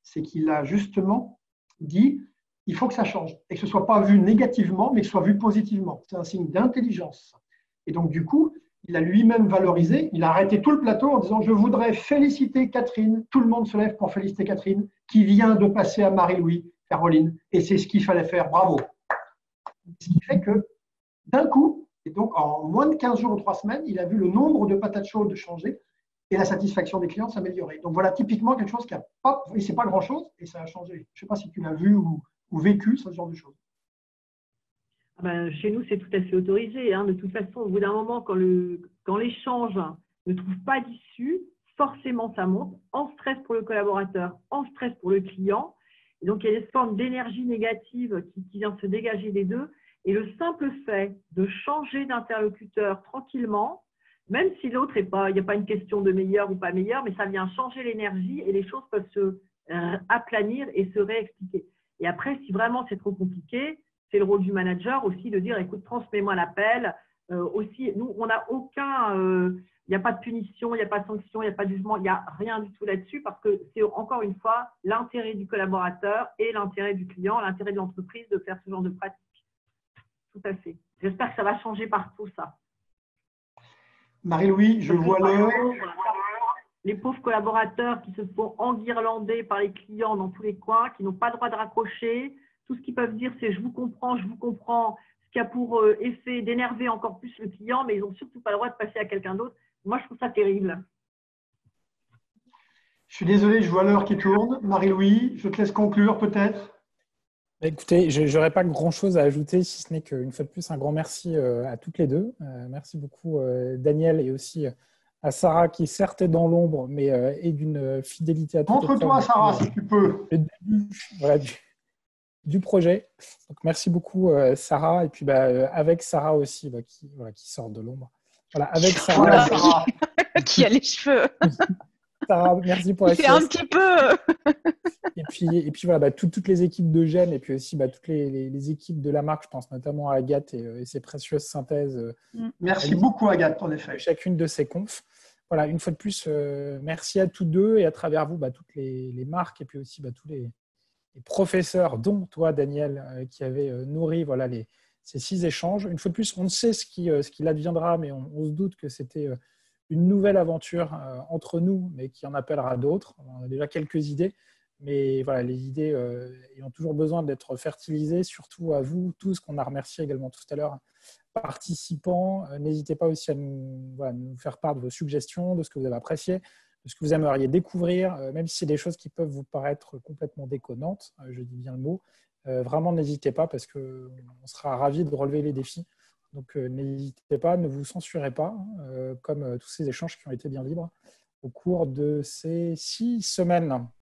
c'est qu'il a justement dit il faut que ça change et que ce ne soit pas vu négativement, mais que ce soit vu positivement. C'est un signe d'intelligence. Et donc, du coup, il a lui-même valorisé, il a arrêté tout le plateau en disant « Je voudrais féliciter Catherine ». Tout le monde se lève pour féliciter Catherine, qui vient de passer à Marie-Louis, Caroline. Et c'est ce qu'il fallait faire. Bravo. Ce qui fait que, d'un coup, et donc en moins de 15 jours ou 3 semaines, il a vu le nombre de patates chaudes changer et la satisfaction des clients s'améliorer. Donc voilà typiquement quelque chose qui a pas, et c'est pas grand-chose, et ça a changé. Je ne sais pas si tu l'as vu ou vécu, ce genre de choses. Chez nous, c'est tout à fait autorisé. De toute façon, au bout d'un moment, quand l'échange ne trouve pas d'issue, forcément, ça monte en stress pour le collaborateur, en stress pour le client. Et donc, il y a des formes d'énergie négative qui vient se dégager des deux. Et le simple fait de changer d'interlocuteur tranquillement, même si l'autre il n'y a pas une question de meilleur ou pas meilleur, mais ça vient changer l'énergie et les choses peuvent se aplanir et se réexpliquer. Et après, si vraiment c'est trop compliqué, c'est le rôle du manager aussi de dire, écoute, transmets-moi l'appel. Aussi, nous, on n'a aucun, il n'y a pas de punition, il n'y a pas de sanction, il n'y a pas de jugement, il n'y a rien du tout là-dessus parce que c'est encore une fois l'intérêt du collaborateur et l'intérêt du client, l'intérêt de l'entreprise de faire ce genre de pratique. Tout à fait. J'espère que ça va changer partout, ça. Marie-Louis, je vois l'heure. Les pauvres collaborateurs qui se font enguirlander par les clients dans tous les coins, qui n'ont pas le droit de raccrocher. Tout ce qu'ils peuvent dire, c'est « je vous comprends », ce qui a pour effet d'énerver encore plus le client, mais ils n'ont surtout pas le droit de passer à quelqu'un d'autre. Moi, je trouve ça terrible. Je suis désolé, je vois l'heure qui tourne. Marie-Louis, je te laisse conclure peut-être. Écoutez, je n'aurais pas grand-chose à ajouter, si ce n'est qu'une fois de plus, un grand merci à toutes les deux. Merci beaucoup, Daniel, et aussi à Sarah, qui certes est dans l'ombre, mais est d'une fidélité à toute épreuve. Montre-toi, Sarah, si tu peux. Le début, voilà, du projet. Donc, merci beaucoup, Sarah. Et puis, avec Sarah aussi, qui sort de l'ombre. Voilà, avec Sarah. Voilà, Sarah. Qui a les cheveux. Sarah, merci pour la C'est un petit peu. Et puis voilà, toutes les équipes de Gênes et puis aussi toutes les équipes de la marque, je pense notamment à Agathe et ses précieuses synthèses. Merci beaucoup, Agathe, en effet. Chacune de ces confs. Voilà, une fois de plus, merci à tous deux et à travers vous, toutes les marques et puis aussi tous les professeurs, dont toi, Daniel, qui avait nourri ces 6 échanges. Une fois de plus, on ne sait ce qu'il adviendra, mais on se doute que c'était une nouvelle aventure entre nous, mais qui en appellera d'autres. On a déjà quelques idées, mais voilà, les idées ont toujours besoin d'être fertilisées, surtout à vous tous, qu'on a remercié également tout à l'heure, participants. N'hésitez pas aussi à nous faire part de vos suggestions, de ce que vous avez apprécié, de ce que vous aimeriez découvrir, même si c'est des choses qui peuvent vous paraître complètement déconnantes, je dis bien le mot. Vraiment, n'hésitez pas parce qu'on sera ravis de relever les défis. Donc, n'hésitez pas, ne vous censurez pas, comme tous ces échanges qui ont été bien libres au cours de ces 6 semaines.